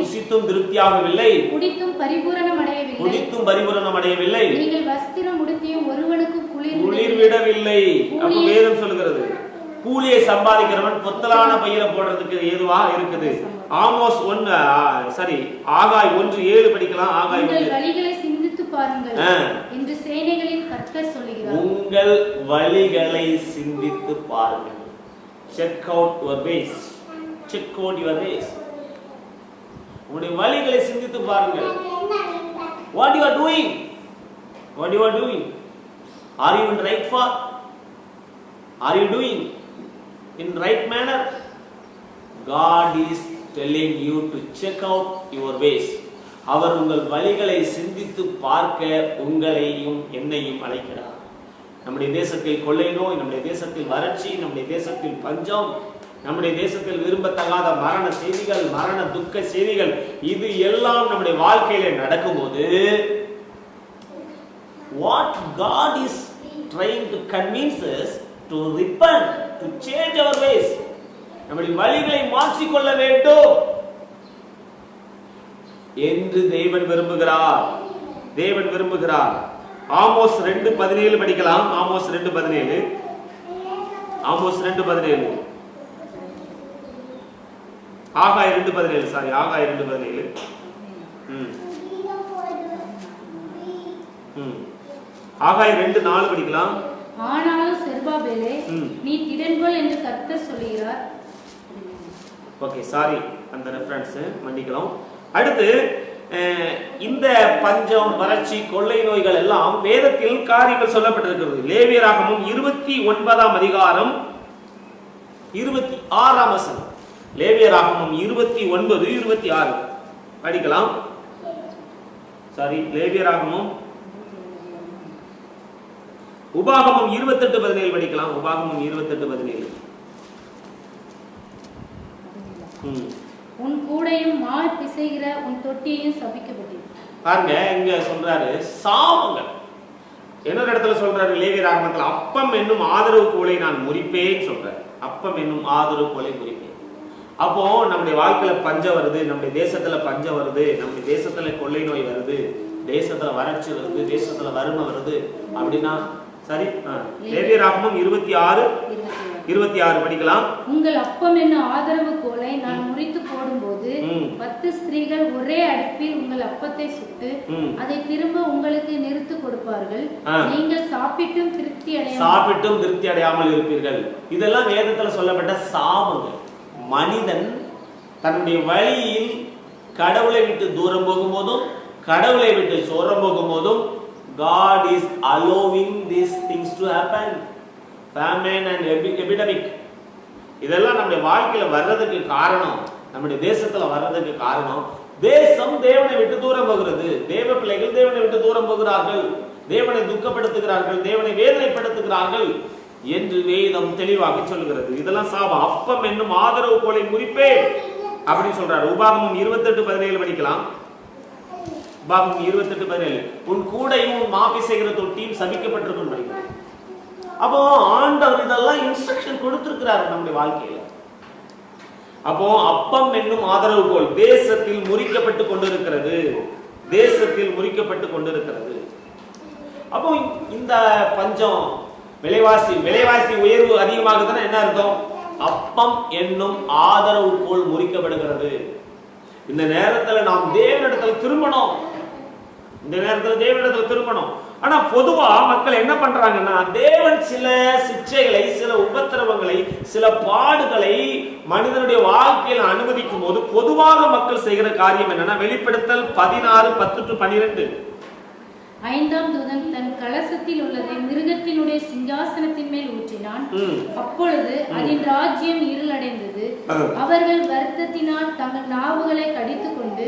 குடித்தும் பரிபூரணம் அடையவில்லை, நீங்கள் வஸ்திரம் உடுத்தியும் ஒருவனுக்கு குளிர் விடவில்லை. அப்ப வேதம் சொல்லுகிறது, கூலியை சம்பாதிக்கிறவன் பொத்தலான பையில போடுறதுக்கு ஏதுவா இருக்குது. ஆமோஸ் ஆகாய் 1:7 படிக்கலாம். ஆகாய் உங்கள் வழிகளை சிந்தித்து பாருங்கள் என்று சேனைகளின் கர்த்தர் சொல்லுகிறார். உங்கள் வழிகளை சிந்தித்து பாருங்கள். Check out your ways. Check out your ways. உங்களுடைய வழிகளை சிந்தித்து பாருங்கள். What you are doing? What you are doing? Are you in right path? Are you doing in right manner? God is telling you to check out your ways. அவர் உங்கள் வழிகளை சிந்தித்து பார்க்க உங்களையும் என்னையும் அழைக்கிறார். நம்முடைய தேசத்தில் கொள்ளை நோய், நம்முடைய தேசத்தில் வறட்சி, நம்முடைய தேசத்தில் பஞ்சம், நம்முடைய தேசத்தில் விரும்பத்தகாத மரண செய்திகள், மரண துக்க செய்திகள், இது எல்லாம் நம்முடைய வாழ்க்கையில நடக்கும்போது what God is trying to convince us to repent, to change our ways. நம்முடைய வழிகளை மாற்றிக்கொள்ள வேண்டும் என்று தேவன் விரும்புகிறார். தேவன் விரும்புகிறார். ஆமோஸ் 2:17 படிக்கலாம். ஆமோஸ் 2:17. ஆமோஸ் 2:17. ஆகாய் 2:17. ஆகாய் 2:17. ஆகாய் 2:4 படிக்கலாம். ஆனாலும் செருபாபேலே, நீ திடன்கொள் என்று கர்த்தர் சொல்கிறார். ஓகே, சாரி, அந்த ரெஃபரன்ஸ் மன்னிக்கலாம். அடுத்து இந்த பஞ்சம், வறட்சி, கொள்ளை நோய்கள் எல்லாம் வேதத்தில் காரியங்கள் சொல்லப்பட்டிருக்கிறது. லேவியராகமம் 29ஆம் அதிகாரம் 26ஆம் வசனம். லேவியராகமம் 29:26 படிக்கலாம். சாரி, லேவியராகமம் உபாகமம் 28:17 படிக்கலாம். உபாகமம் 28:17. உன் கூடையும் மால் பிசைகிற உன் தொட்டியையும் சபிக்கப்பட்டது. பாருங்க, இங்க சொல்றாரு சாபங்கள். இன்னொரு இடத்துல சொல்றாரு லேவியராகமத்துல, அப்பம் என்னும் ஆதரவு கோலை நான் முறிப்பேன் சொல்றாரு. அப்பம் என்னும் ஆதரவு கோலை முறிப்பேன். அப்போ நம்முடைய வாழ்க்கையில பஞ்சம் வருது, நம்முடைய தேசத்துல பஞ்சம் வருது, நம்முடைய தேசத்துல கொள்ளை நோய் வருது, தேசத்துல வறட்சி வருது, தேசத்துல வறுமை வருது அப்படின்னா சரி. லேவியராகமம் 26:26 படிக்கலாம். உங்கள் அப்பம் என்னும் ஆதரவு கோலை நான் முறித்து போடும்போது 10 ஸ்திரீகள் ஒரே அடுப்பில் உங்கள் அப்பத்தை சுட்டு அதை திரும்ப உங்களுக்கு நிறுத்து கொடுப்பார்கள். நீங்கள் சாப்பிட்டும் திருப்தி அடையாமல் இருப்பீர்கள். இதெல்லாம் வேதத்துல சொல்லப்பட்ட சாபங்கள். மனிதன் தன்னுடைய வழியில் கடவுளை விட்டு தூரம் போகும்போதும் கடவுளை விட்டு சோரம் போகும்போதும் God is allowing these things to happen. Famine and epidemic. இதெல்லாம் நம்முடைய வாழ்க்கையில வர்றதுக்கு காரணம், நம்முடைய தேசத்துல வர்றதுக்கு காரணம், தேசம் தேவனை விட்டு தூரம் போகிறது. தேவ பிள்ளைகள் தேவனை விட்டு தூரம் போகிறார்கள், தேவனை துக்கப்படுத்துகிறார்கள், தேவனை வேதனைப்படுத்துகிறார்கள் என்று வேதம் தெளிவாக சொல்கிறது. இதெல்லாம் சாபம். அப்பம் என்னும் ஆதரவு கோலை முறிப்பே அப்படி சொல்றாரு. உபாகமம் 28:17 படிக்கலாம். உபாகமம் 28:17 உன் கூடையும் உன் மாப்பி செய்கிற தொட்டியும் சபிக்கப்பட்டிருக்கும் படிக்கலாம். அப்போ ஆண்டவர் இதெல்லாம் இன்ஸ்ட்ரக்ஷன் கொடுத்திருக்கிறாரு நம்முடைய வாழ்க்கையில. அப்போ அப்பம் என்னும் ஆதரவு கோல் தேசத்தில் முறிக்கப்பட்டு கொண்டிருக்கிறது, தேசத்தில் முறிக்கப்பட்டு கொண்டிருக்கிறது. அப்போ இந்த பஞ்சம், விலைவாசி உயர்வு அதிகமாகுதுன்னா என்ன அர்த்தம்? அப்பம் என்னும் ஆதரவு கோல் முறிக்கப்படுகிறது. இந்த நேரத்துல நாம் தேவனிடத்துல திரும்பணும், இந்த நேரத்துல தேவனிடத்துல திரும்பணும். ஆனா பொதுவா மக்கள் என்ன பண்றாங்கன்னா, தேவன் சில சிக்ஷைகளை, சில உபத்திரவங்களை, சில பாடுகளை மனிதனுடைய வாழ்க்கையில் அனுமதிக்கும் போது பொதுவாக மக்கள் செய்கிற காரியம் என்னன்னா, வெளிப்படுத்தல் 16:10-12 ஐந்தாம் தூதன் தன் கலசத்தில் உள்ளதை மிருகத்தினுடைய சிங்காசனத்தின் மேல் ஊற்றினான். அப்பொழுது அதன் ராஜ்யம் இருளடைந்தது. அவர்கள் வருத்தத்தினால் தங்கள் நாவுகளை கடித்துக் கொண்டு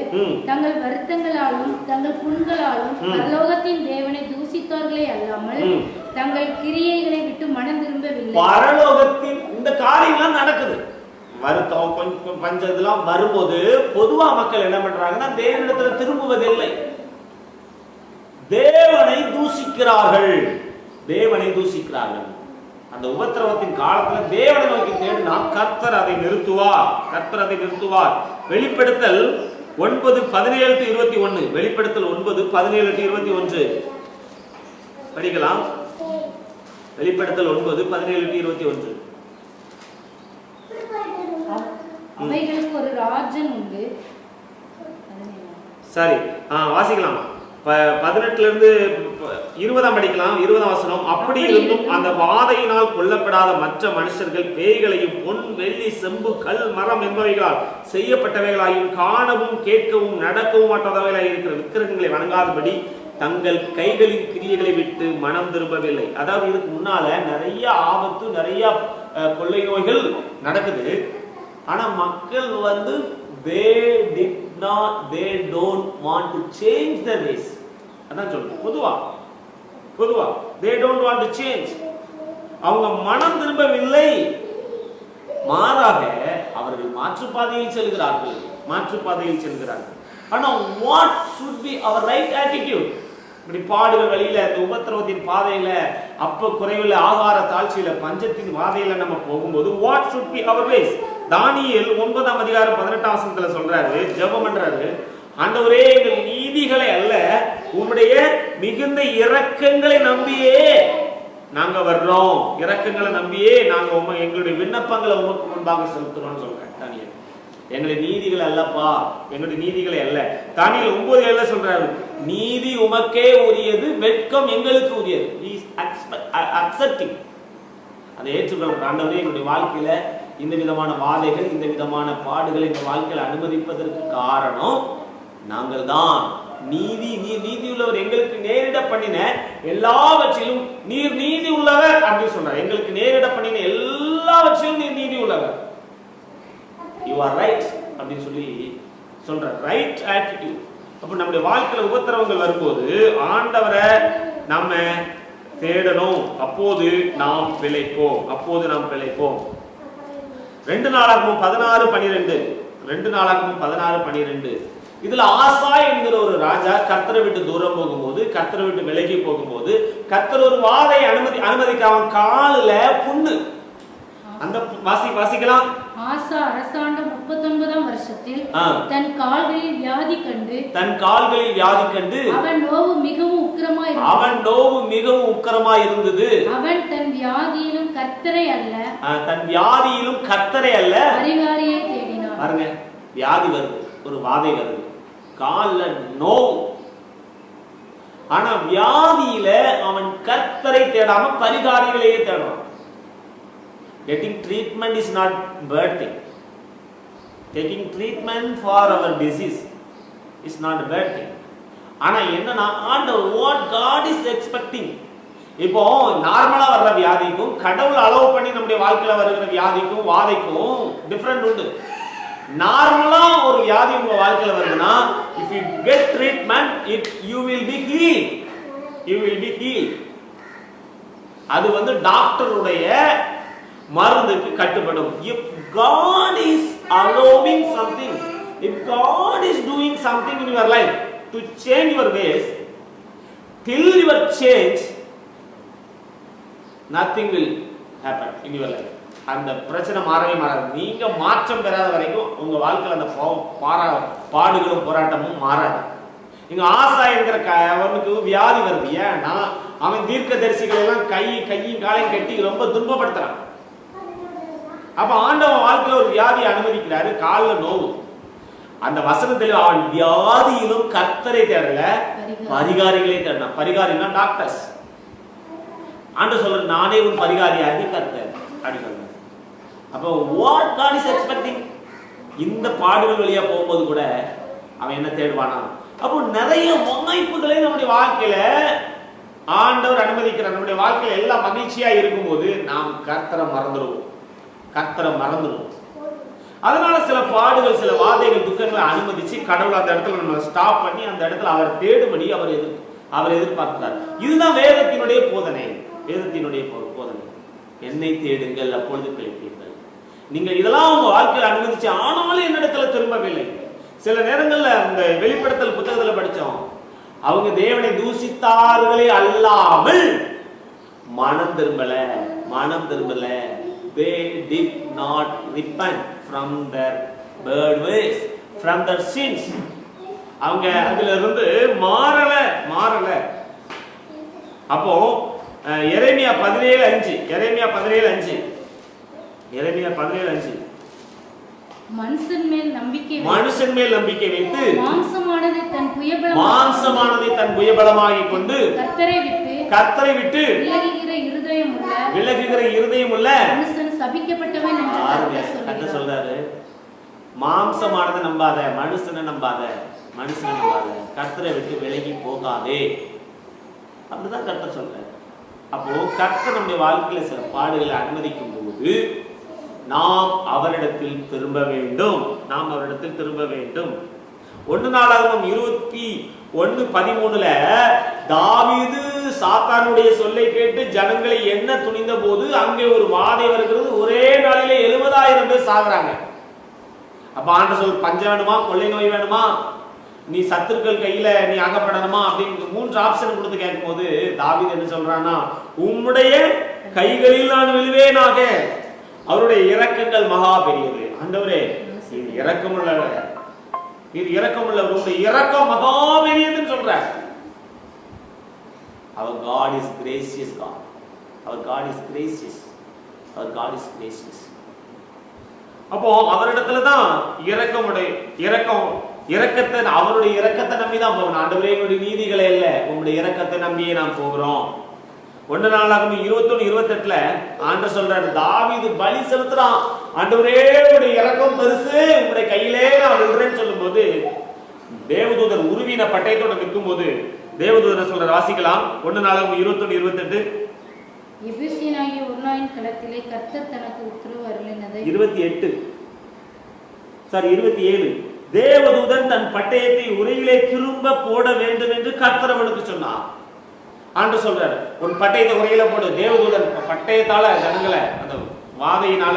தங்கள் வருத்தங்களாலும் தங்கள் புண்களாலும் பரலோகத்தின் தேவனை தூசித்தார்களே அல்லாமல் தங்கள் கிரியைகளை விட்டு மனம் திரும்பவில்லை. பரலோகத்தின் இந்த காரியம்லாம் நடக்குது. வருத்தம் கொஞ்சம் பஞ்சதெல்லாம் வரும்போது பொதுவா மக்கள் என்ன பண்றாங்கன்னா, தேவனிடத்துல திரும்புவதில்லை, தேவனை தூசிக்கிறார்கள், தேவனை தூசிக்கிறார்கள். அந்த உபத்திரவத்தின் காலத்துல தேவனை நோக்கி தேடினா கர்த்தர் அதை நிறுத்துவார், கர்த்தர் அதை நிறுத்துவார். வெளிப்படுத்தல் 9:17-21 வெளிப்படுத்தல் 9:17-21 படிக்கலாம். வெளிப்படுத்தல் 9:17-21 அவைகளுக்கு ஒரு ராஜன் உண்டு. சரி, வாசிக்கலாம். 18 20 படிக்கலாம். 20 வசனம். அப்படி இருந்தும் அந்த வாதையினால் கொல்லப்படாத மற்ற மனுஷர்கள் பேய்களையும் பொன் வெள்ளி செம்பு கல் மரம் என்பவைகளால் செய்யப்பட்டவைகளாயும் காணவும் கேட்கவும் நடக்கவும் மாட்டாதவைகளாய் இருக்கிற விக்கிரகங்களை வணங்காதபடி தங்கள் கைகளின் கிரியைகளை விட்டு மனம் திரும்பவில்லை. அதாவது இதுக்கு முன்னால நிறைய ஆபத்து, நிறைய கொள்ளை நோய்கள் நடக்குது. ஆனா மக்கள் they don't want to change their ways. அதான் சொல்றது. பொதுவா they don't want to change. அவங்க மனம் திரும்பவில்லை, மாறாக அவர்கள் மாற்றுப்பாதையில் செல்கிறார்கள். ஆனா what should be our right attitude? இப்படி பாடுகள் வழியில, இந்த உபத்திரவத்தின் பாதையில, அப்ப குறைவுல, ஆகார தாழ்ச்சியில, பஞ்சத்தின் வாதையில நம்ம போகும்போது what should be our ways? தானியேல் 9:18 சொல்றாரு, ஜெபம் பண்றாரு. ஆண்டவரே, எங்கள் நீதிகளை அல்ல, உம்முடைய மிகுந்த இரக்கங்களை நம்பியே நாங்க வர்றோம், இரக்கங்களை நம்பியே நாங்க எங்களுடைய விண்ணப்பங்களை உமக்கு முன்பாக செலுத்துறோம்னு சொல்றேன். தானியேல், எங்களுடைய நீதிகள் அல்லப்பா, எங்களுடைய நீதிகளை அல்ல. தானியேல் 9:7 சொல்றாரு, நீதி உமக்கே உரியது, வெட்கம் எங்களுக்கு உரியது. அக்செப்டிங், அதை ஏற்றுக்கொள்ற. ஆண்டவரே, எங்களுடைய வாழ்க்கையில இந்த விதமான வாதைகள், இந்த விதமான பாடுகளை இந்த வாழ்க்கையில அனுமதிப்பதற்கு காரணம் நாங்கள் தான். நீதி உள்ளவர், எங்களுக்கு நேரிட பண்ணின எல்லாவற்றிலும் நீர் நீதி உள்ளவர் அப்படின்னு சொல்றார். எங்களுக்கு நேரிட பண்ணின எல்லாவற்றிலும் நீர் நீதி உள்ளவர், யூ ஆர் ரைட் அப்படின்னு சொல்லி சொல்ற. Right attitude. அப்ப நம்முடைய வாழ்க்கையில உபத்திரவங்கள் வரும்போது ஆண்டவரை நம்ம தேடணும். அப்போது நாம் பிழைப்போம். 2 நாளாகமும் 16:12 இதுல ஆசா என்கிற ஒரு ராஜா கர்த்தரை விட்டு தூரம் போகும்போது, கர்த்தரை விட்டு விலகி போகும்போது, கர்த்தர் ஒரு வாதை அனுமதிக்க அவன் காலில புண்ணு. அந்த வாசிக்கலாம். ஆசா அரசாண்ட 39ஆம் வருஷத்தில் தன் கால்களில் வியாதி கண்டு அவன் நோவு மிகவும் உக்கிரமாய் இருந்தது. அவன் தன் வியாதியிலும் கர்த்தரை அல்ல பரிகாரியை தேடினான். பாருங்க, வியாதி வருது, ஒரு வாதை வருது, கால்ல நோவு. ஆனா வியாதியில அவன் கர்த்தரை தேடாம பரிகாரிகளையே தேடுறான். Getting treatment is not bad thing. Taking treatment for our disease is not a bad thing. ஆனா என்னன்னா ஆண்டவர் what God is expecting. இப்போ நார்மலா வர்ற வியாதிக்கும் கடவுள் அலோவ் பண்ணி நம்முடைய வாழ்க்கையில வருகிற வியாதிக்கும் வாதைக்கும் டிஃபரண்ட் உண்டு. நார்மலா ஒரு வியாதி உங்க வாழ்க்கையில வருதுன்னா if you get treatment you will be healed. You will be healed. அது வந்து டாக்டருடைய மருந்துக்கு கட்டுப்படும். If God is allowing something, if God is doing something in your life to change your ways, till your change nothing will happen in your life. அந்த பிரச்சனை மாறவே மாறாது. நீங்க மாற்றம் பெறாத வரைக்கும் உங்க வாழ்க்கையில அந்த பாடுகளும் போராட்டமும் மாறாது. இங்க ஆசா என்கிற அவனுக்கு வியாதி வருது. ஏன்னா அவன் தீர்க்கதரிசிகளை எல்லாம் கையும் காலையும் கட்டி ரொம்ப துன்பப்படுத்துறான். அப்ப ஆண்டவன் வாழ்க்கையில ஒரு வியாதியை அனுமதிக்கிறாரு, காலில் நோவு. அந்த வசனத்தில் அவன் வியாதியிலும் கர்த்தரை தேடல, பரிகாரிகளை தேடினான். பரிகாரினா டாக்டர்ஸ். ஆண்டவர் சொல்ற நானே உன் பரிகாரியாகி கர்த்தர் அப்படின்னு. அப்போ வாட் காட் இஸ் எக்ஸ்பெக்டிங், இந்த பாடுகள் வழியா போகும்போது கூட அவன் என்ன தேடுவானா? அப்போ நிறைய வாய்ப்புகளை நம்முடைய வாழ்க்கையில ஆண்டவர் அனுமதிக்கிறார். நம்முடைய வாழ்க்கையில எல்லாம் மகிழ்ச்சியா இருக்கும்போது நாம் கர்த்தரை மறந்துடுவோம். அதனால சில பாடுகள், சில வாதைகள், துக்கங்களை அனுமதிச்சு கடவுள் அந்த இடத்துல நம்ம ஸ்டாப் பண்ணி அந்த இடத்துல அவர் தேடும்படி அவர் எதிர்பார்க்கிறார். இதுதான் வேதத்தினுடைய போதனை. என்னை தேடுங்கள் அப்பொழுது பிழைப்பீர்கள். நீங்க இதெல்லாம் உங்க வாழ்க்கையில் அனுமதிச்சு ஆனாலும் என்னிடத்துல திரும்பவில்லை. சில நேரங்கள்ல இந்த வெளிப்படுத்தல் புத்தகத்துல படிச்சோம், அவங்க தேவனை தூசித்தார்களே அல்லாமல் மனம் திரும்பல. They did not repent from their bad ways, from their sins. அவங்க அதுல இருந்து மாறல. அப்போ எரேமியா 17:5 மனுஷன் மேல் நம்பிக்கை வைத்து மாம்சமானதை தன் புயபலமாகிக் கொண்டு கர்த்தரை விட்டு விலகுகிற இருதயமுள்ள மனுஷன் சபிக்கப்பட்டவன் என்று கர்த்தர் சொல்றாரு. மாம்சமானதை நம்பாத, மனுஷனை நம்பாத, கர்த்தரை விட்டு விலகி போகாதே. அப்படிதான் கர்த்தர் சொல்றாரு. அப்போ கர்த்தர் நம்முடைய வாழ்க்கையில சில பாடுகளை அனுமதிக்கும் போது நாம் அவரிடத்தில் திரும்ப வேண்டும். 1 நாளாகமம் 21:13 தாவீது சாத்தானுடைய சொல்லை கேட்டு ஜனங்களை என்ன துணிந்த போது அங்கே ஒரு வாதை வருகிறது. ஒரே நாளிலே 70,000 பேர் சாகுறாங்க. அப்ப ஆண்டவர் சொல், பஞ்சம் வேணுமா, கொள்ளை நோய் வேணுமா, நீ சத்துருக்கள் கையில நீ அகப்படணுமா அப்படின்னு 3 ஆப்ஷன் கொடுத்து கேட்கும் போது தாவீது என்ன சொல்றான்னா, உம்முடைய கைகளில் நான் விழுவேனாக, அவருடைய இரக்கங்கள் மகா பெரியது. ஆண்டவரே இது இரக்கமுள்ளவர், உங்களுடைய இரக்கம் மகா பெரியதுன்னு சொல்ற. Our God is gracious God. அப்போ அவரிடத்துல தான் இரக்கத்தை அவருடைய இரக்கத்தை நம்பி தான் போகணும். ஆண்டவரே என்னுடைய நீதிகளை இல்ல, உங்களுடைய இரக்கத்தை நம்பியே நாம் போகிறோம். 1 நாளாகமம் 21:28 ஆண்டவர் சொல்றாரு, தாவீது பலி செலுத்துறான். ஆண்டவரே உங்களுடைய இரக்கம் பெருசு, உங்களுடைய கையிலே நான் விழுறேன்னு சொல்லும் போது தேவதூதர் உருவின பட்டயத்தோட நிற்கும் போது தேவதூதர் சொல்றாரு, வாசிக்கலாம். 1 நாளாகமம் 21:28 எபேசியனாகிய ஒர்னாயின் களத்திலே கர்த்தர் தனக்கு உத்தரவு அருளினதை 27 தேவதூதன் தன் பட்டயத்தை உரையிலே திரும்ப போட வேண்டும் என்று கர்த்தர் அவனுக்கு சொன்னார். ஆண்டவர் சொல்றாரு, உன் பட்டயத்தை உரையில போடு. தேவதூதன் பட்டயத்தால ஜனங்களை அந்த வாதையினால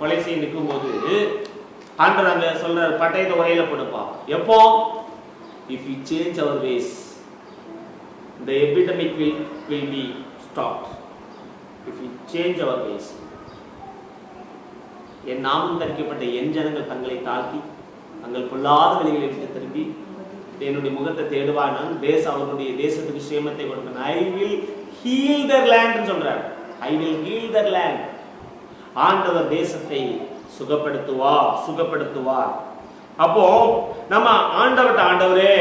கொலை செய்ய நிற்கும் போது ஆண்டவர் அங்க சொல்றாரு, பட்டயத்தை உரையில போடுப்பா. எப்போ? if we change our ways the epidemic will be stopped. if we change our ways. என் நாமம் தரிக்கப்பட்ட என் ஜனங்கள் தங்களை தாழ்த்தி தங்கள் பொல்லாத வழிகளை விட்டு திரும்பி என்னுடைய முகத்தை தேடுவானால் அவர்களுடைய தேசத்துக்கு சேமத்தை கொடுப்பேன். I will heal their land சொல்றார். I will heal their land. ஆண்டவர் தேசத்தை சுகப்படுத்துவார். அப்போ நம்ம ஆண்டவரே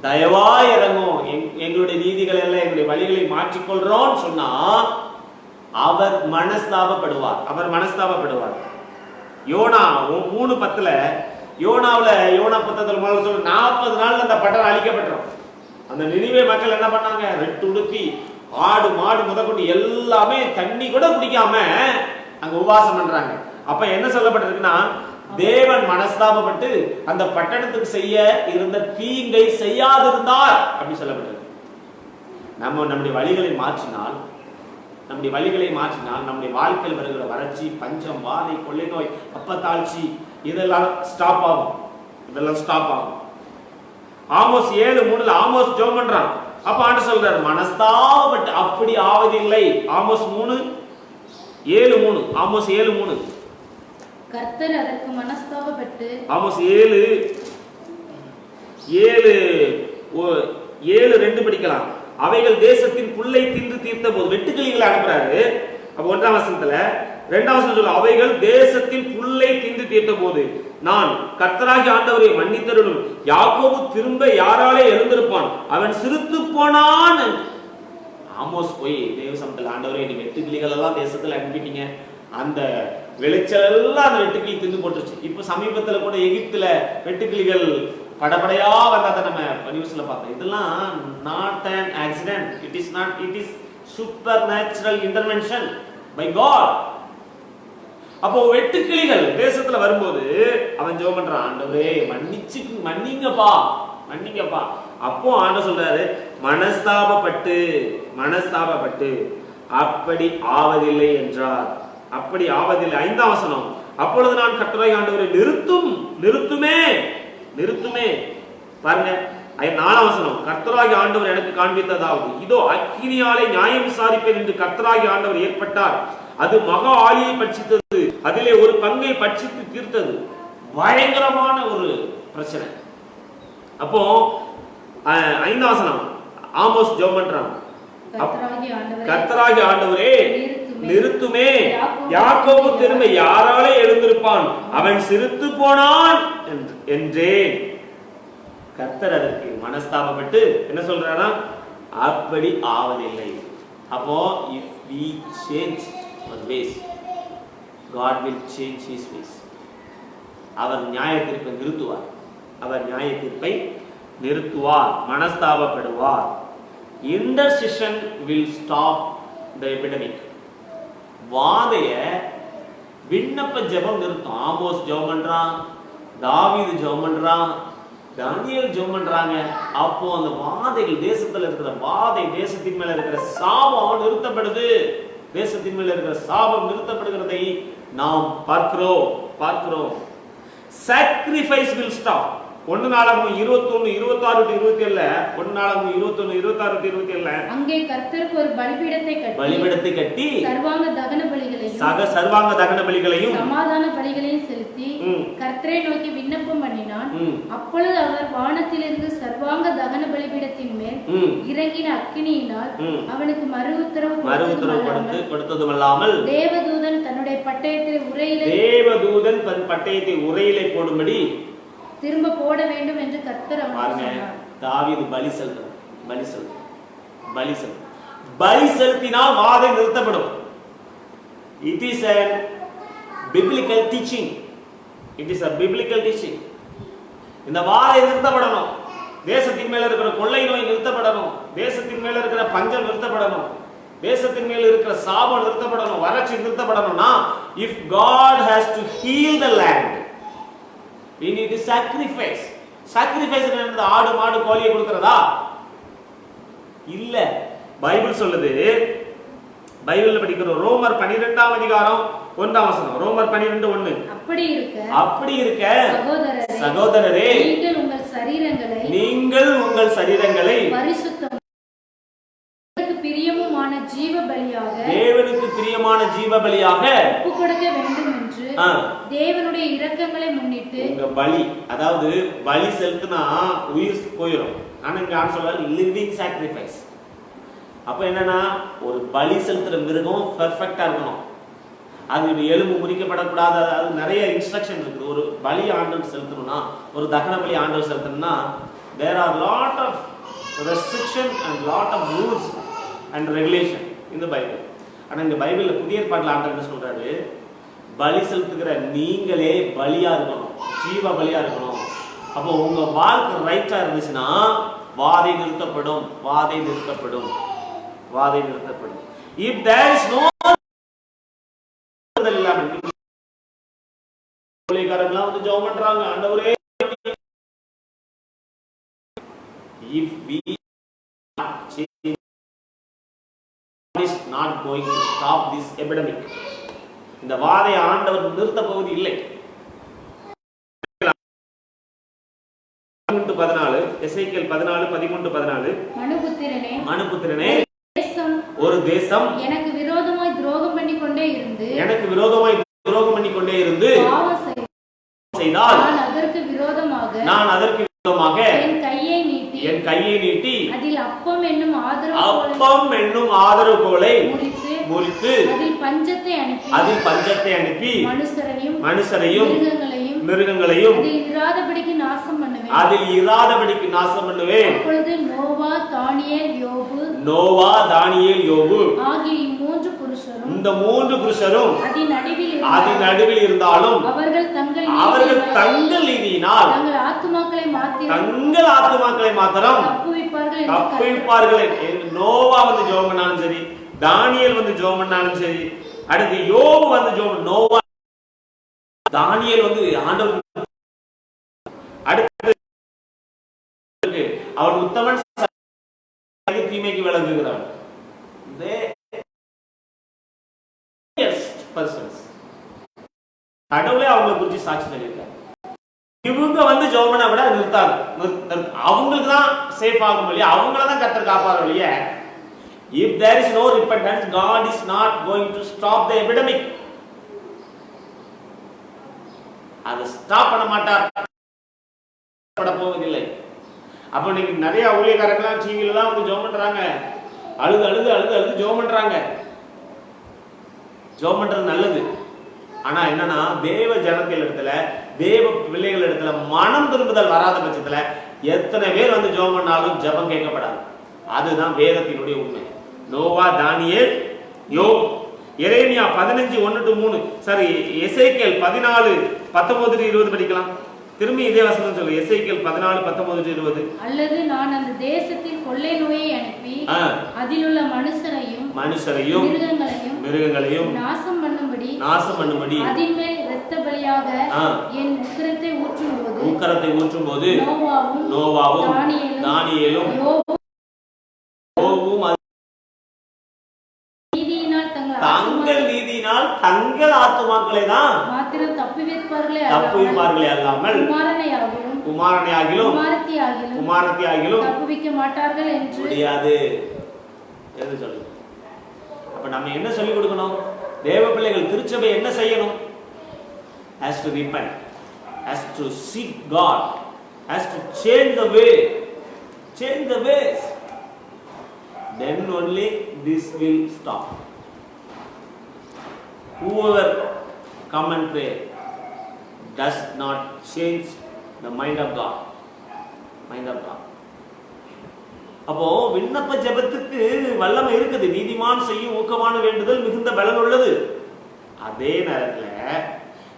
தயவாய் இறங்கும், எங்களுடைய நீதிகளை எல்லாம் எங்களுடைய வழிகளை மாற்றிக்கொள்றோம் சொன்னா அவர் மனஸ்தாபப்படுவார். யோனா 3:10 யோனாவுல யோனா புத்தகத்துல முதல்ல சொல்ல 40 நாள்ல அந்த பட்டணம் அழிக்கப்பட்டுரும். அந்த நினிவே மக்கள் என்ன பண்ணாங்க? ரெட்டு உடுத்தி ஆடு மாடு முதற்கொண்டு எல்லாமே தண்ணி கூட குடிக்காம அங்க உபவாசம் பண்றாங்க. அப்ப என்ன சொல்லப்பட்டிருக்குன்னா, தேவன் மனஸ்தாபப்பட்டு அந்த பட்டணத்துக்கு செய்ய இருந்த தீங்கை செய்யாதிருந்தார் அப்படி சொல்லப்பட்டிருக்கு. நம்முடைய வழிகளை மாற்றினால் நம்முடைய வாழ்க்கையில் வருகிற வறட்சி, பஞ்சம், வாதை, கொள்ளை நோய், அப்பத்தாழ்ச்சி இதெல்லாம் ஸ்டாப் ஆகும். ஆமோஸ் 7:3 ஆமோஸ் ஜெபம் பண்றான். அப்ப ஆண்டவர் சொல்றாரு, மனஸ்தாபப்பட்டு அப்படி ஆவதில்லை. ஆமோஸ் 7:3 கர்த்தர் அதற்கு மனஸ்தாபப்பட்டு. ஆமோஸ் 7:2 படிக்கலாம். அவைகள் தேசத்தின் புல்லை தின்று தீர்த்த போது வெட்டுக்கிளிகளை அனுப்புறாரு. அப்ப 1ஆம் வசனத்துல 2ஆம் வசனம் சொல்ல, அவைகள் தேசத்தின் புல்லை தின்று தீர்த்த போது நான் கர்த்தராகிய ஆண்டவரை மன்னித்தருளும், யாக்கோபு திரும்ப யாராலே எழுந்திருப்பான், அவன் சிறுத்து போனான். ஆமோஸ் போய் தேவசமத்தில், ஆண்டவரே நீ வெட்டுக்கிளிகள் எல்லாம் தேசத்துல அனுப்பிட்டீங்க, அந்த விளைச்சல் எல்லாம் அந்த வெட்டுக்கிளி தின்னு போட்டுருச்சு. இப்ப சமீபத்துல கூட எகிப்துல வெட்டுக்கிளிகள் படபடையா வந்ததை நம்ம நியூஸ்ல பார்த்தோம். இதெல்லாம் not an accident, it is supernatural intervention by God. அப்போ வெட்டுக்கிளிகள் தேசத்துல வரும்போது அவன் ஜெபம் பண்றான், ஆண்டவரே மன்னிங்கப்பா. அப்போ ஆண்டவர் சொல்றாரு, மனஸ்தாபப்பட்டு அப்படி ஆவதில்லை என்றார். அப்படி ஆவதில்லை. 5ஆம் வசனம், அப்பொழுது நான் கர்த்தராகிய ஆண்டவரை நிறுத்துமே பாருங்க. 4ஆம் வசனம், கர்த்தராகிய ஆண்டவர் எனக்கு காண்பித்ததாவது, இதோ அக்கினியாலே நியாயம் விசாரிப்பேன் என்று கர்த்தராகிய ஆண்டவர் ஏற்பட்டார். அது மகா ஆழியை பட்சித்தது, அதிலே ஒரு பங்கை பட்சித்து தீர்த்தது. பயங்கரமான ஒரு பிரச்சனை. அப்போ 5ஆம் வசனம் ஆமோஸ் ஜெபம் பண்றான், கர்த்தராகிய ஆண்டவரே நிறுத்துமே, யாக்கோபு திரும்ப யாராலே எழுந்திருப்பான், அவன் சிறுத்து போனான் என்றேன். கர்த்தர் அதற்கு மனஸ்தாபப்பட்டு என்ன சொல்றாரா, அப்படி ஆவதில்லை. அப்போ if we change our ways, God will change his ways. அவர் நியாய தீர்ப்பை நிறுத்துவார், மனஸ்தாபப்படுவார். Intercession will stop the epidemic. வாதைய விண்ணப்ப ஜெபம் நிறுத்தும். ஆமோஸ் ஜெபம் பண்றான், தாவீது ஜெபம் பண்றான், தானியேல் ஜெபம் பண்றாங்க. அப்போ அந்த வாதைகள், தேசத்துல இருக்கிற வாதை, தேசத்தின் மேல இருக்கிற சாபம் நிறுத்தப்படுது. தேசத்தின் மேல இருக்கிற சாபம் நிறுத்தப்படுகிறதை நாம் பார்க்கிறோம். Sacrifice will stop. 1 நாளாகமம் 21:26-27 1 நாளாகமம் 21:26-27 அங்கே கர்த்தருக்கு ஒரு பலிபீடத்தை கட்டி சர்வாங்க தகன பலிகளையும் சமாதான பலிகளையும் செலுத்தி கர்த்தரை நோக்கி விண்ணப்பம் பண்ணினான். அப்பொழுது அவர் வானத்திலிருந்து சர்வாங்க தகன பலிபீடத்தின் மேல் இறங்கின அக்கினியினால் அவனுக்கு மறு உத்தரவு கொடுத்ததுமல்லாமல் தேவதூதன் தன் பட்டயத்தை உரையிலே போடும்படி திரும்ப போட வேண்டும் என்று கர்த்தர் அவனுக்கு சொன்னார். தாவீது பலி செலுத்தினால் வாதை நிறுத்தப்படும். It is a biblical teaching. இந்த வாதை நிறுத்தப்படணும். தேசத்தின் மேல இருக்கிற கொள்ளை நோய் நிறுத்தப்படணும். தேசத்தின் மேல இருக்கிற பஞ்சம் நிறுத்தப்படணும். தேசத்தின் மேல இருக்கிற சாபம் நிறுத்தப்படணும். வறட்சி நிறுத்தப்படணும்னா if God has to heal the land, we need to sacrifice. என்னது? ஆடு மாடு கோழியை கொடுக்கிறதா? இல்ல. பைபிள் சொல்லுது, பைபிள்ல படிக்கிறோம், ரோமர் 12ஆம் அதிகாரம் 1ஆம் வசனம், ரோமர் 12:1. அப்படி இருக்க சகோதரரே, நீங்கள் உங்கள் சரீரங்களை தேவனுக்கு பிரியமான ஜீவ பலியாக ஒப்புக் கொடுக்க வேண்டும் என்று தேவனுடைய இரக்கங்களை முன்னிட்டு. உங்க பலி, அதாவது பலி செலுத்தினா உயிர் போயிடும். ஆனா இங்க ஆன் சொல்றாரு லிவிங் சாக்ரிஃபைஸ். அப்ப என்னன்னா, ஒரு பலி செலுத்துற மிருகம் பெர்ஃபெக்ட்டா இருக்கணும். அது எலும்பு முறிக்கப்படக்கூடாது. அது நிறைய இன்ஸ்ட்ரக்ஷன் இருக்குது. ஒரு பலி ஆண்டவர் செலுத்தணும்னா, ஒரு தகன பலி ஆண்டவர் செலுத்தணும்னா, there are lot of restriction and lot of rules and regulation in the Bible. ஆனா இந்த பைபிள்ல புதிய ஏற்பாட்டுல ஆண்டவர் என்ன சொல்றாரு, பலி செலுத்துகிற நீங்களே பலியா இருக்கணும், ஜீவ பலியா இருக்கணும். அப்போ உங்க வாழ்க்கை ரைட்டா இருந்துச்சுன்னா வாதை நிறுத்தப்படும், வாதை நிறுத்தப்படும், வாதை நிறுத்தப்படும். If there is no ஊழியக்காரங்களாம் வந்து ஜெபம் பண்றாங்க, ஆண்டவரே if we change, God is not going to stop this epidemic. இந்த வாதை ஆண்டவர் நிறுத்த போவது இல்லை. 14 எசேக்கியேல் 14:13-14 மனுபுத்திரனே ஒரு தேசம் எனக்கு விரோதமாய் துரோகம் பண்ணிக்கொண்டே இருந்து பாவம் செய்தால் நான் அதற்கு விரோதமாக என் கையை நீட்டி அதில் அப்பம் என்னும் ஆதரவு கோலை முறித்து அதில் பஞ்சத்தை அனுப்பி மனுஷரையும் மிருகங்களையும் அதில் இராதபடிக்கு நாசம் பண்ணுவேன். அப்பொழுது நோவா, தானியேல், யோபு ஆகிய இந்த மூன்று புருஷரும் அதன் நடுவில் இருந்தாலும் அவர்கள் தங்கள் நீதியினால் தங்கள் ஆத்துமாக்களை மாத்திரம் தப்புவிப்பார்கள். நோவா வந்து ஜெபம் பண்ணாலும் சரி, தானியேல் வந்து ஜெபம் பண்ணாலும் சரி, அடுத்து யோபு வந்து ஜெபம், நோவா தானியேல் வந்து ஆண்டவர் அடுத்து அவன் உத்தமன் தீமைக்கு விளங்குகிறான். கடவுளே அவங்களை குறித்து சாட்சி சொல்லியிருக்காங்க. இவங்க வந்து ஜெபம் பண்ண விட நிறுத்தாது, அவங்களுக்கு தான் சேஃப் ஆகும் இல்லையா, அவங்கள தான் கர்த்தர் காப்பாரு இல்லையா. If there is no repentance, God is not going to stop the epidemic. அதை ஸ்டாப் பண்ண மாட்டார், போவதில்லை. அப்ப நீங்க நிறைய ஊழியக்காரங்களாம் டிவில தான் வந்து ஜெபம் பண்றாங்க, அழுது அழுது அழுது அழுது ஜெபம் பண்றாங்க. ஜெபம் பண்றது நல்லது. ஆனா என்னன்னா தேவ ஜனங்கள் இடத்துல, தேவ பிள்ளைகள் இடத்துல மனம் திரும்புதல் வராத பட்சத்துல எத்தனை பேர் வந்து ஜெபம் பண்ணாலும் ஜெபம் கேட்கப்படாது. அதுதான் வேதத்தினுடைய உண்மை. நோவா, தானியேல், யோபு. எரேமியா 15:1-3 சாரி எசேக்கியேல் 14:19-20 படிக்கலாம். திரும்பி இதே வசனம் சொல்லு. எசேக்கியேல் 14:19-20. அல்லது நான் அந்த தேசத்தில் கொள்ளை நோயை அனுப்பி அதிலுள்ள மனுஷரையும் மிருகங்களையும் நாசம் பண்ணும்படி அதின்மேல் இரத்த பலியாக என் உக்கிரத்தை ஊற்றும்போது நோவாவும் தானியேலும் யோபுவும் தங்கள் நீதியினால் தங்கள் ஆத்துமாக்களை தான் மாத்திரம் தப்புவிப்பார்களே அல்லாமல் குமாரனையாகிலும் தப்புவிக்க மாட்டார்கள் என்று முடியாது என்று சொல்லுங்க. அப்ப நம்ம என்ன சொல்லிக் கொடுக்கணும்? தேவ பிள்ளைகள் திருச்சபை என்ன செய்யணும்? has to repent, has to seek God, has to change the ways, then only this will stop. Whoever come and pray does not change the mind of God. அப்போ விண்ணப்ப ஜெபத்துக்கு வல்லமை இருக்குது. நீதிமான் செய்யும் ஊக்கமான வேண்டுதல் மிகுந்த பலன் உள்ளது. அதே நேரத்துல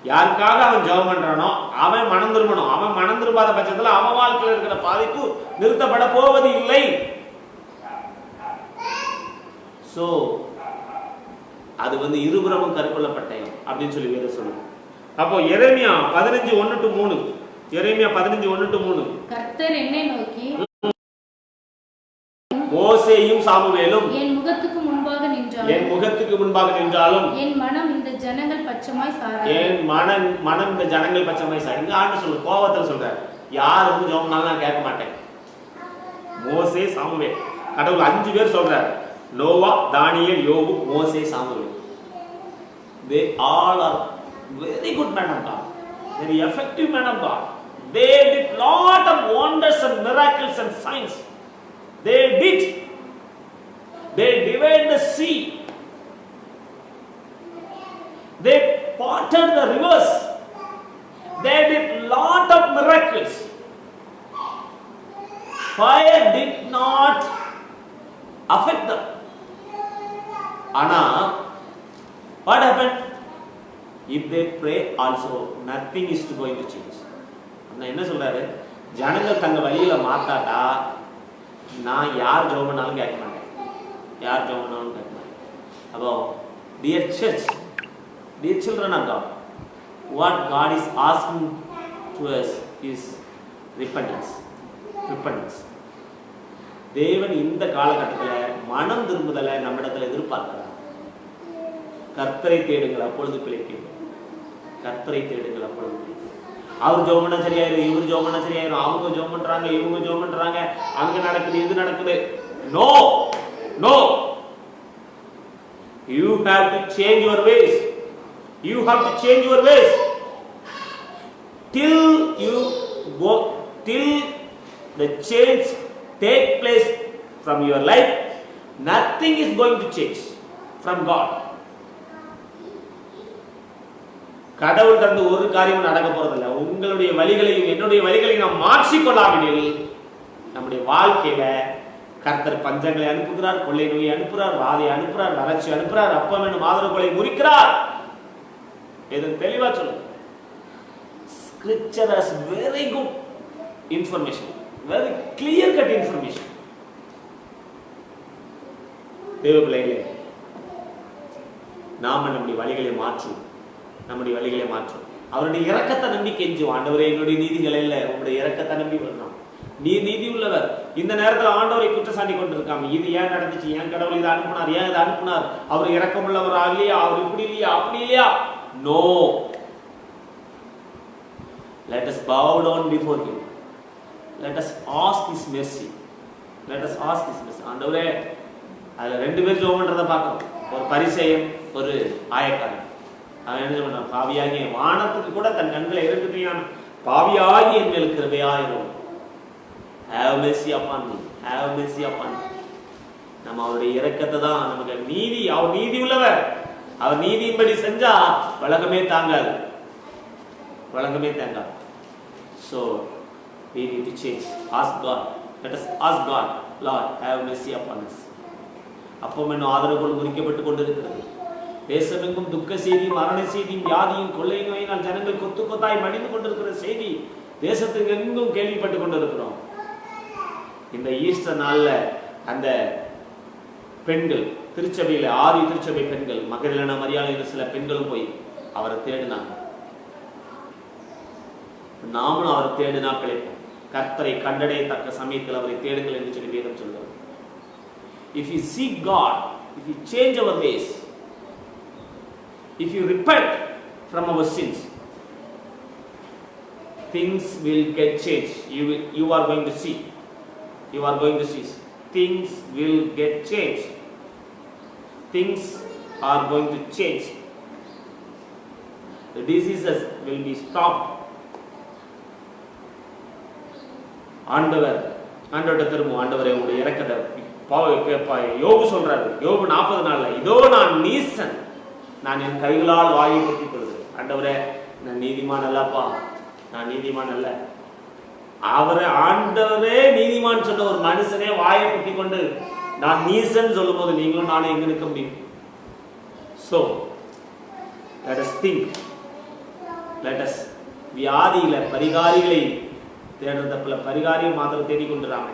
யாருக்காக அவன் ஜெபம் பண்றானோ அவன் மனம் திரும்பணும். அவன் மனம் திரும்பாத பட்சத்துல அவன் வாழ்க்கையில் இருக்கிற பாதிப்பு நிறுத்தப்பட போவது இல்லை. சோ அது வந்து இருபுறமும் கற்கொள்ளப்பட்டேன் அப்படின்னு சொல்லி வேற சொல்லுங்க. அப்போ எரேமியா 15:1-3 கர்த்தர் என்னை நோக்கி மோசேயும் சாமுவேலும் என் முகத்துக்கு முன்பாக நின்றாலும் என் மனம் இந்த ஜனங்கள் பச்சமாய் சாராது. இங்க ஆண்டு சொல்லு, கோபத்துல சொல்றாரு. யார் வந்து ஜெபம்னாலும் நான் கேட்க மாட்டேன். மோசே, சாமுவேல், கடவுள் 5 பேர் சொல்றாரு. நோவா, தானியேல், யோபு, மோசே, Samuel. They all are very good men of God, very effective men of God. They did lot of wonders and miracles and signs. They divided the sea. They parted the rivers. They did lot of miracles. Fire did not affect them. Ana what happened? if they pray also nothing is going to change. நான் என்ன சொல்றாரு, ஜனங்கள் தங்க வழியில மாத்தாட்டா நான் யார் ஜெபம் பண்ணாலும் கேட்க மாட்டேன், யார் ஜெபம் பண்ணாலும் கேட்க மாட்டேன். அப்போ dear church, dear children of God, what God is asking to us is repentance. தேவன் இந்த காலகட்டத்தில் மனம் திரும்புதலை நம்மிடத்தில் எதிர்பார்க்கிறார். கர்த்தரை தேடுங்கள் அப்பொழுது பிழைப்பீர்கள், கர்த்தரை தேடுங்கள் அப்பொழுது பிழைப்பீர்கள். அவர் ஜெபம் பண்ண சரியாயிரும், இவர் ஜெபம் பண்ண சரியாயிரும், அவங்க ஜெபம் பண்றாங்க, இவங்க ஜெபம் பண்றாங்க, அங்க நடக்குது இது நடக்குது. No no, you have to change your ways, you have to change your ways till you go, till the change take place from your life. Nothing is going to change from God. கடவுள் தந்து ஒரு காரியம் நடக்க போறதில்லை. உங்களுடைய வழிகளையும் என்னுடைய வழிகளையும் நாம் மாற்றிக்கொள்ளாவிடில் நம்முடைய வாழ்க்கையில கர்த்தர் பஞ்சங்களை அனுப்புகிறார், கொள்ளை நோயை அனுப்புகிறார், வாதை அனுப்புகிறார், வறட்சி அனுப்புகிறார், அப்பம் என்னும் ஆதரவு கொலை முறிக்கிறார். இது தெளிவா சொல்லுங்க. Scripture has very good information, very clear cut information. தேவ பிள்ளைகளே, நாம நம்முடைய வழிகளை மாற்றுவோம், நம்முடைய வழிகளை மாற்றுவோம். அவருடைய இரக்கத்தை நம்பி கெஞ்சுவோம். ஆண்டவரே, என்னுடைய நீதிகள் இல்லை, உங்களுடைய இரக்கத்தை நம்பி வரணும். நீ நீதி உள்ளவர். இந்த நேரத்தில் ஆண்டவரை குற்றச்சாட்டி கொண்டிருக்காம, இது ஏன் நடந்துச்சு, ஏன் கடவுள் இதை அனுப்பினார், ஏன் இதை அனுப்பினார், அவர் இரக்கம் உள்ளவரா இல்லையா, அவர் இப்படி இல்லையா அப்படி இல்லையா? No, let us bow down before him, let us ask his mercy, let us ask his mercy. ஆண்டவரே, அதுல ரெண்டு பேர் ஜெபம் பண்றதை பார்க்கணும். ஒரு பரிசேயன், ஒரு ஆயக்காரன். அவன் என்ன சொல்றான், பாவியாகிய வானத்துக்கு கூட தன் கண்களை இருக்குதையான பாவியாகி என் மேல் கிருபையாயிரும், have mercy upon me, have mercy upon me. நம்ம அவருடைய இரக்கத்தை தான் நமக்கு நீதி. அவர் நீதி உள்ளவர். அவர் நீதியின்படி செஞ்சா உலகமே தாங்காது, உலகமே தாங்காது. So we need to change. Ask God. Let us ask God, Lord, have mercy upon us. அப்பம் என்னும் ஆதரவுகள் முறிக்கப்பட்டுக் கொண்டிருக்கிறது. தேசமெங்கும் துக்க செய்தி, மரண செய்தி, வியாதியும் கொள்ளை நோயினால் ஜனங்கள் கொத்து கொத்தாய் மடிந்து கொண்டிருக்கிற செய்தி தேசத்துக்கு எங்கும் கேள்விப்பட்டுக் கொண்டிருக்கிறோம். இந்த ஈஸ்டர் நாள்ல அந்த பெண்கள் திருச்சபையில, ஆதி திருச்சபை பெண்கள், மகதலேனா மரியாதை சில பெண்களும் போய் அவரை தேடினாங்க. நாமும் அவரை தேடினா பிழைப்போம். கர்த்தரை கண்டடையத்தக்க சமயத்தில் அவரை தேடுங்கள் என்று சொல்லி வேதம் சொல்கிறது. If you seek God, if you change our ways, if you repent from our sins, things will get changed. You are going to see. You are going to see. Things will get changed. Things are going to change. The diseases will be stopped. ஆண்டவர்கிட்ட திரும்பும். ஆண்டவரே, உங்களுடைய இரக்கத்தை யோபு சொல்றாரு. யோபு 40 நாள்ல, இதோ நான் நீசன், நான் என் கைகளால் வாயை பொத்திக் கொள்கிறேன். ஆண்டவரே, நான் நீதிமான் அல்லப்பா, நான் நீதிமான் அல்ல. அவரை ஆண்டவரே நீதிமான் சொன்ன ஒரு மனுஷனே வாயை பொத்திக் கொண்டு நான் நீசன் சொல்லும் போது நீங்களும் நானும் எங்க நிற்க முடியும்? So let us think, let us. வியாதியில பரிகாரிகளை தேடுறதுல பரிகாரியை மாத்திரம் தேடிக்கொண்டுறாங்க.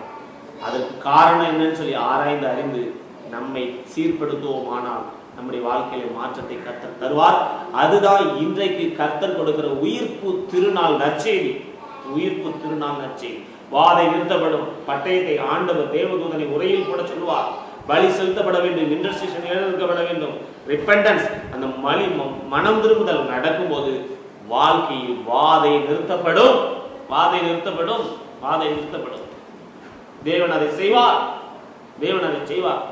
அதற்கு காரணம் என்னன்னு சொல்லி ஆராய்ந்து அறிந்து நம்மை சீர்படுத்துவோமானால் நம்முடைய வாழ்க்கையில மாற்றத்தை கர்த்தர் தருவார். அதுதான் இன்றைக்கு கர்த்தர் கொடுக்கிற உயிர்ப்பு திருநாள் நற்செய்தி. உயிர்ப்பு திருநாள் நற்செய்தி. வாதை நிறுத்தப்படும். பட்டயத்தை ஆண்டவர் தேவதூதனை உரையில் போட சொல்லுவார். பலி செலுத்தப்பட வேண்டும், இன்டர்செஷன் எழுதப்பட வேண்டும், ரிப்பெண்டன்ஸ், அந்த மனம் திரும்புதல் நடக்கும்போது வாழ்க்கையில் வாதை நிறுத்தப்படும், வாதை நிறுத்தப்படும், வாதை நிறுத்தப்படும். தேவன் அதை செய்வார், தேவன் அதை செய்வார்.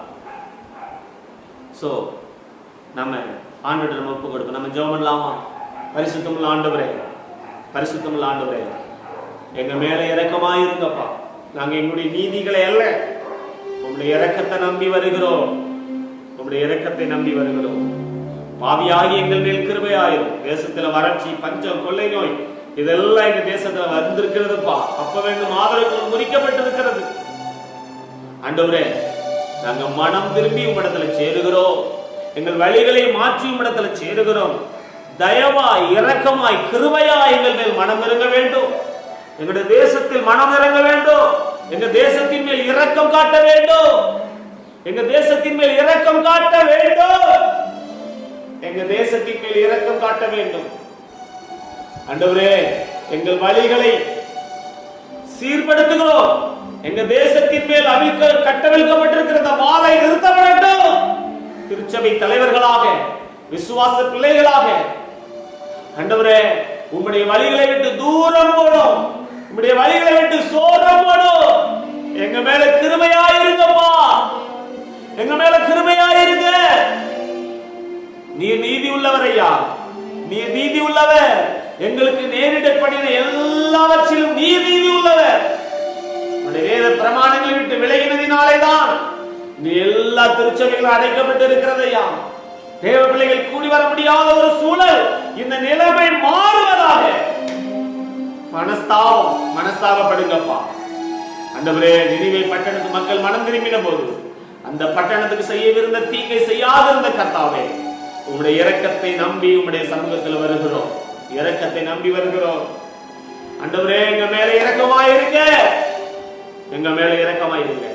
சோ நம்ம ஆண்டவரை நம்ம ஒப்பு கொடுப்போம். நம்ம ஜெபம் பண்ணலாமா? பரிசுத்தமுள்ள ஆண்டவரே, பரிசுத்தமுள்ள ஆண்டவரே, எங்க மேல இரக்கமாயிருங்கப்பா. நாங்க எங்களுடைய நீதிகளை அல்ல, உங்களுடைய இரக்கத்தை நம்பி வருகிறோம், உங்களுடைய இரக்கத்தை நம்பி வருகிறோம். பாவியாகி எங்கள் மேல் கிருபையாயிரும். தேசத்துல வறட்சி, பஞ்சம், கொள்ளை நோய் இதெல்லாம் எங்க தேசத்துல வந்திருக்கிறதுப்பா. அப்ப வேண்டும் ஆதரவுகள் முறிக்கப்பட்டிருக்கிறது. ஆண்டவரே, நாங்க மனம் திரும்பி உம்மிடத்துல சேருகிறோம். எங்கள் வழிகளை மாற்றி உம்மிடத்துல சேருகிறோம். தயவாய், இரக்கமாய், கிருபையாய் எங்கள் மேல் மனம் இறங்க வேண்டும். எங்களுடைய தேசத்தில் மனம் இறங்க வேண்டும். எங்க தேசத்தின் மேல் இரக்கம் காட்ட வேண்டும். எங்க தேசத்தின் மேல் இரக்கம் காட்ட வேண்டும். எங்க தேசத்தின் மேல் இரக்கம் காட்ட வேண்டும். ஆண்டவரே, எங்கள் வழிகளை சீர்படுத்துகிறோம். எங்க தேசத்தின் மேல் கட்டவிழ்க்கப்பட்டிருக்கிற இந்த வாதை நிறுத்தப்படட்டும். திருச்சபை தலைவர்களாக, விசுவாச பிள்ளைகளாக ஆண்டவரே, உம்முடைய வழிகளை விட்டு தூரம் போடும். உம்முடைய வழிகளை விட்டு சோரம் போடும். எங்க மேல கிருபையாயிருங்கப்பா. எங்க மேல கிருபையாயிருங்க. நீர் நீதி உள்ளவர் ஐயா. நீர் நீதி உள்ளவர். எங்களுக்கு நேரிடப்படின எல்லாவற்றிலும் நீர் நீதி உள்ளவர். உம்முடைய வேத பிரமாணங்களை விட்டு விலகினதினாலேதான் இந்த எல்லா திருச்சபைகளும் அடைக்கப்பட்டு இருக்கிறது ஐயா. தேவ பிள்ளைகள் கூடி வர முடியாத ஒரு சூழல், இந்த நிலைமை மாறுவதாக மனஸ்தாபப்படுங்கப்பா. ஆண்டவரே, நினிவே பட்டணத்து மக்கள் மனம் திரும்பின போது அந்த பட்டணத்துக்கு செய்யவிருந்த தீங்கை செய்யாதிருந்த கர்த்தாவே, உம்முடைய இரக்கத்தை நம்பி உம்முடைய சமூகத்தில் வருகிறோம். இரக்கத்தை நம்பி வருகிறோம். ஆண்டவரே, எங்க மேல இரக்கமாயிருங்க. எங்க மேல இரக்கமாயிருங்க.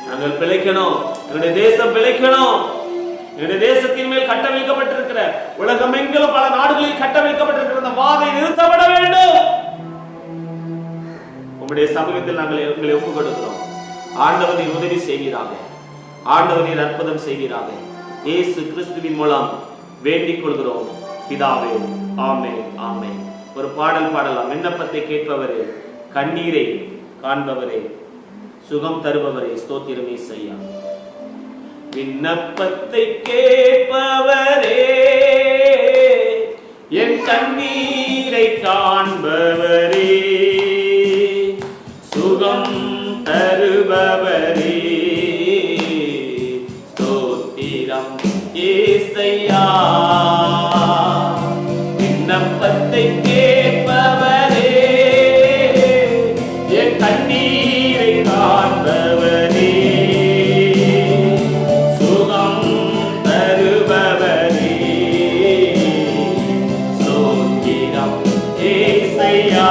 நாங்கள் பிழைக்கணும். எங்களுடைய தேசம் பிழைக்கணும். எங்களுடைய தேசத்தின் மேல் கட்டவிழ்க்கப்பட்டிருக்கிற, உலகமெங்கிலும் பல நாடுகளில் கட்டவிழ்க்கப்பட்டிருக்கிற இந்த வாதை நிறுத்தப்பட வேண்டும். உம்முடைய சமூகத்தில் நாங்கள் எங்களை ஒப்புக் கொடுக்கிறோம். ஆண்டவர் நீர் உதவி செய்கிறாங்க. ஆண்டவர் நீர் அற்புதம் செய்கிறாங்க. இயேசு கிறிஸ்துவின் மூலம் வேண்டிக் கொள்கிறோம் பிதாவே. ஆமென், ஆமென். ஒரு பாடல் பாடலாம். விண்ணப்பத்தை கேட்பவரே, கண்ணீரை காண்பவரே, சுகம் தருபவரே, ஸ்தோத்திரம் இயேசையா. விண்ணப்பத்தை கேட்பவரே, என் கண்ணீரை காண்பவரே, சுகம் தருபவரே, ஸ்தோத்திரம் இயேசையா. விண்ணப்பத்தை கேட்பவரே, என் கண்ணீரை காண்பவரே, சுகம் தருபவரே, ஸ்தோத்திரம் இயேசையா.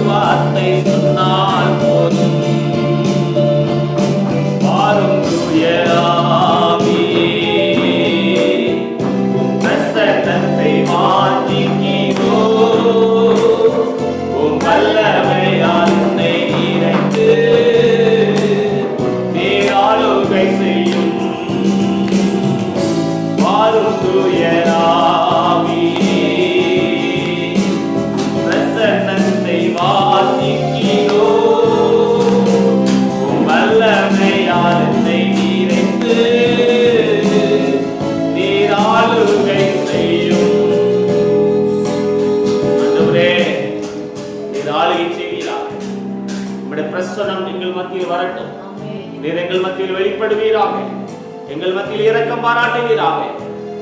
வார்த்தை சொன்னால் போதும். வாரும் தூய ஆவியே, உம் பிரசன்னத்தை வாஞ்சிக்கிறோ, உம் வல்லமையால் உன்னை நிறைத்து நீர் ஆளுகை செய்யும். வாரும் தூய ஆவியே, பிரசன்னத்தை வாஞ்சிக்கிறோ, உம் வல்லமையால் என்னை நிறைத்து நீர் ஆளுகை செய்யும். ஆண்டவரே, நீர் ஆளுகை செய்வீராக. உம்முடைய பிரசன்னம் எங்கள் மத்தியில் வரட்டும். நீர் எங்கள் மத்தியில் வெளிப்படுவீராக. எங்கள் மத்தியில் இரக்கம் பாராட்டுவீராக.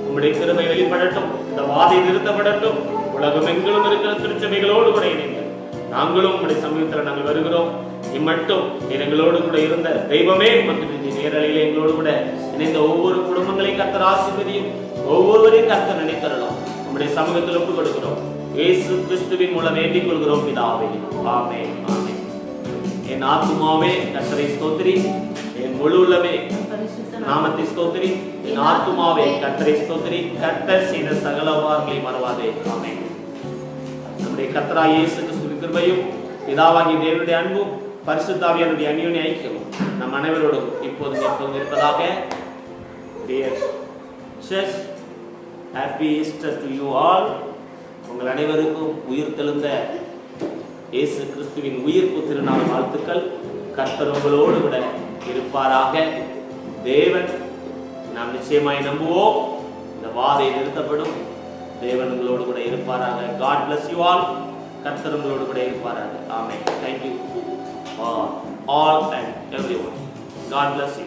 உம்முடைய கிருபை வெளிப்படட்டும். இந்த வாதை நிறுத்தப்படட்டும். உலகம் எங்கிலும் இருக்கிற திருச்சபைகளோடு கூட இணைந்து நாங்களும் உங்களுடைய சமூகத்தில் நாங்கள் வருகிறோம். இம்மட்டும் எங்களோடு கூட இருந்த தெய்வமே மற்றும் நேரலையில எங்களோடு கூட இணைந்த ஒவ்வொரு குடும்பங்களையும் கர்த்தர் ஆசீர்வதியும். ஒவ்வொருவரையும் கர்த்தர் நினைத்தரலாம். உங்களுடைய சமூகத்தில் ஒப்புக் கொடுக்கிறோம். இயேசு கிறிஸ்துவின் மூலம் வேண்டிக் கொள்கிறோம் பிதாவே. ஆமென், ஆமென். என் ஆத்துமாவே கர்த்தரை ஸ்தோத்திரி, என் முழு உள்ளமே நாமத்தை ஸ்தோத்திரி, என் ஆத்துமாவே கர்த்தரை ஸ்தோத்திரி, கர்த்தர் செய்த சகல உபகாரங்களை மறவாதே. ஆமென். நம்முடைய கர்த்தராகிய இயேசு கிறிஸ்துவின் கிருபையும் பிதாவாகிய தேவனுடைய அன்பும் பரிசுத்த ஆவியானவருடைய அந்யோன்ய ஐக்கியமும் நம் அனைவரோடும் இப்போதும் எப்போதும் இருப்பதாக. Dear church, happy Easter to you all. உங்கள் அனைவருக்கும் உயிர் தெழுந்த இயேசு கிறிஸ்துவின் உயிர்ப்பு திருநாள் வாழ்த்துக்கள். கர்த்தர் உங்களோடு கூட இருப்பாராக. தேவன் நாம் நிச்சயமாய் நம்புவோம். இந்த வாதை நிறுத்தப்படும். தேவன் உங்களோடு கூட இருப்பாராக. God bless you all. கர்த்தர் உங்களோடு கூட இருப்பாராக. ஆமென். Thank you for all and everyone. God bless you.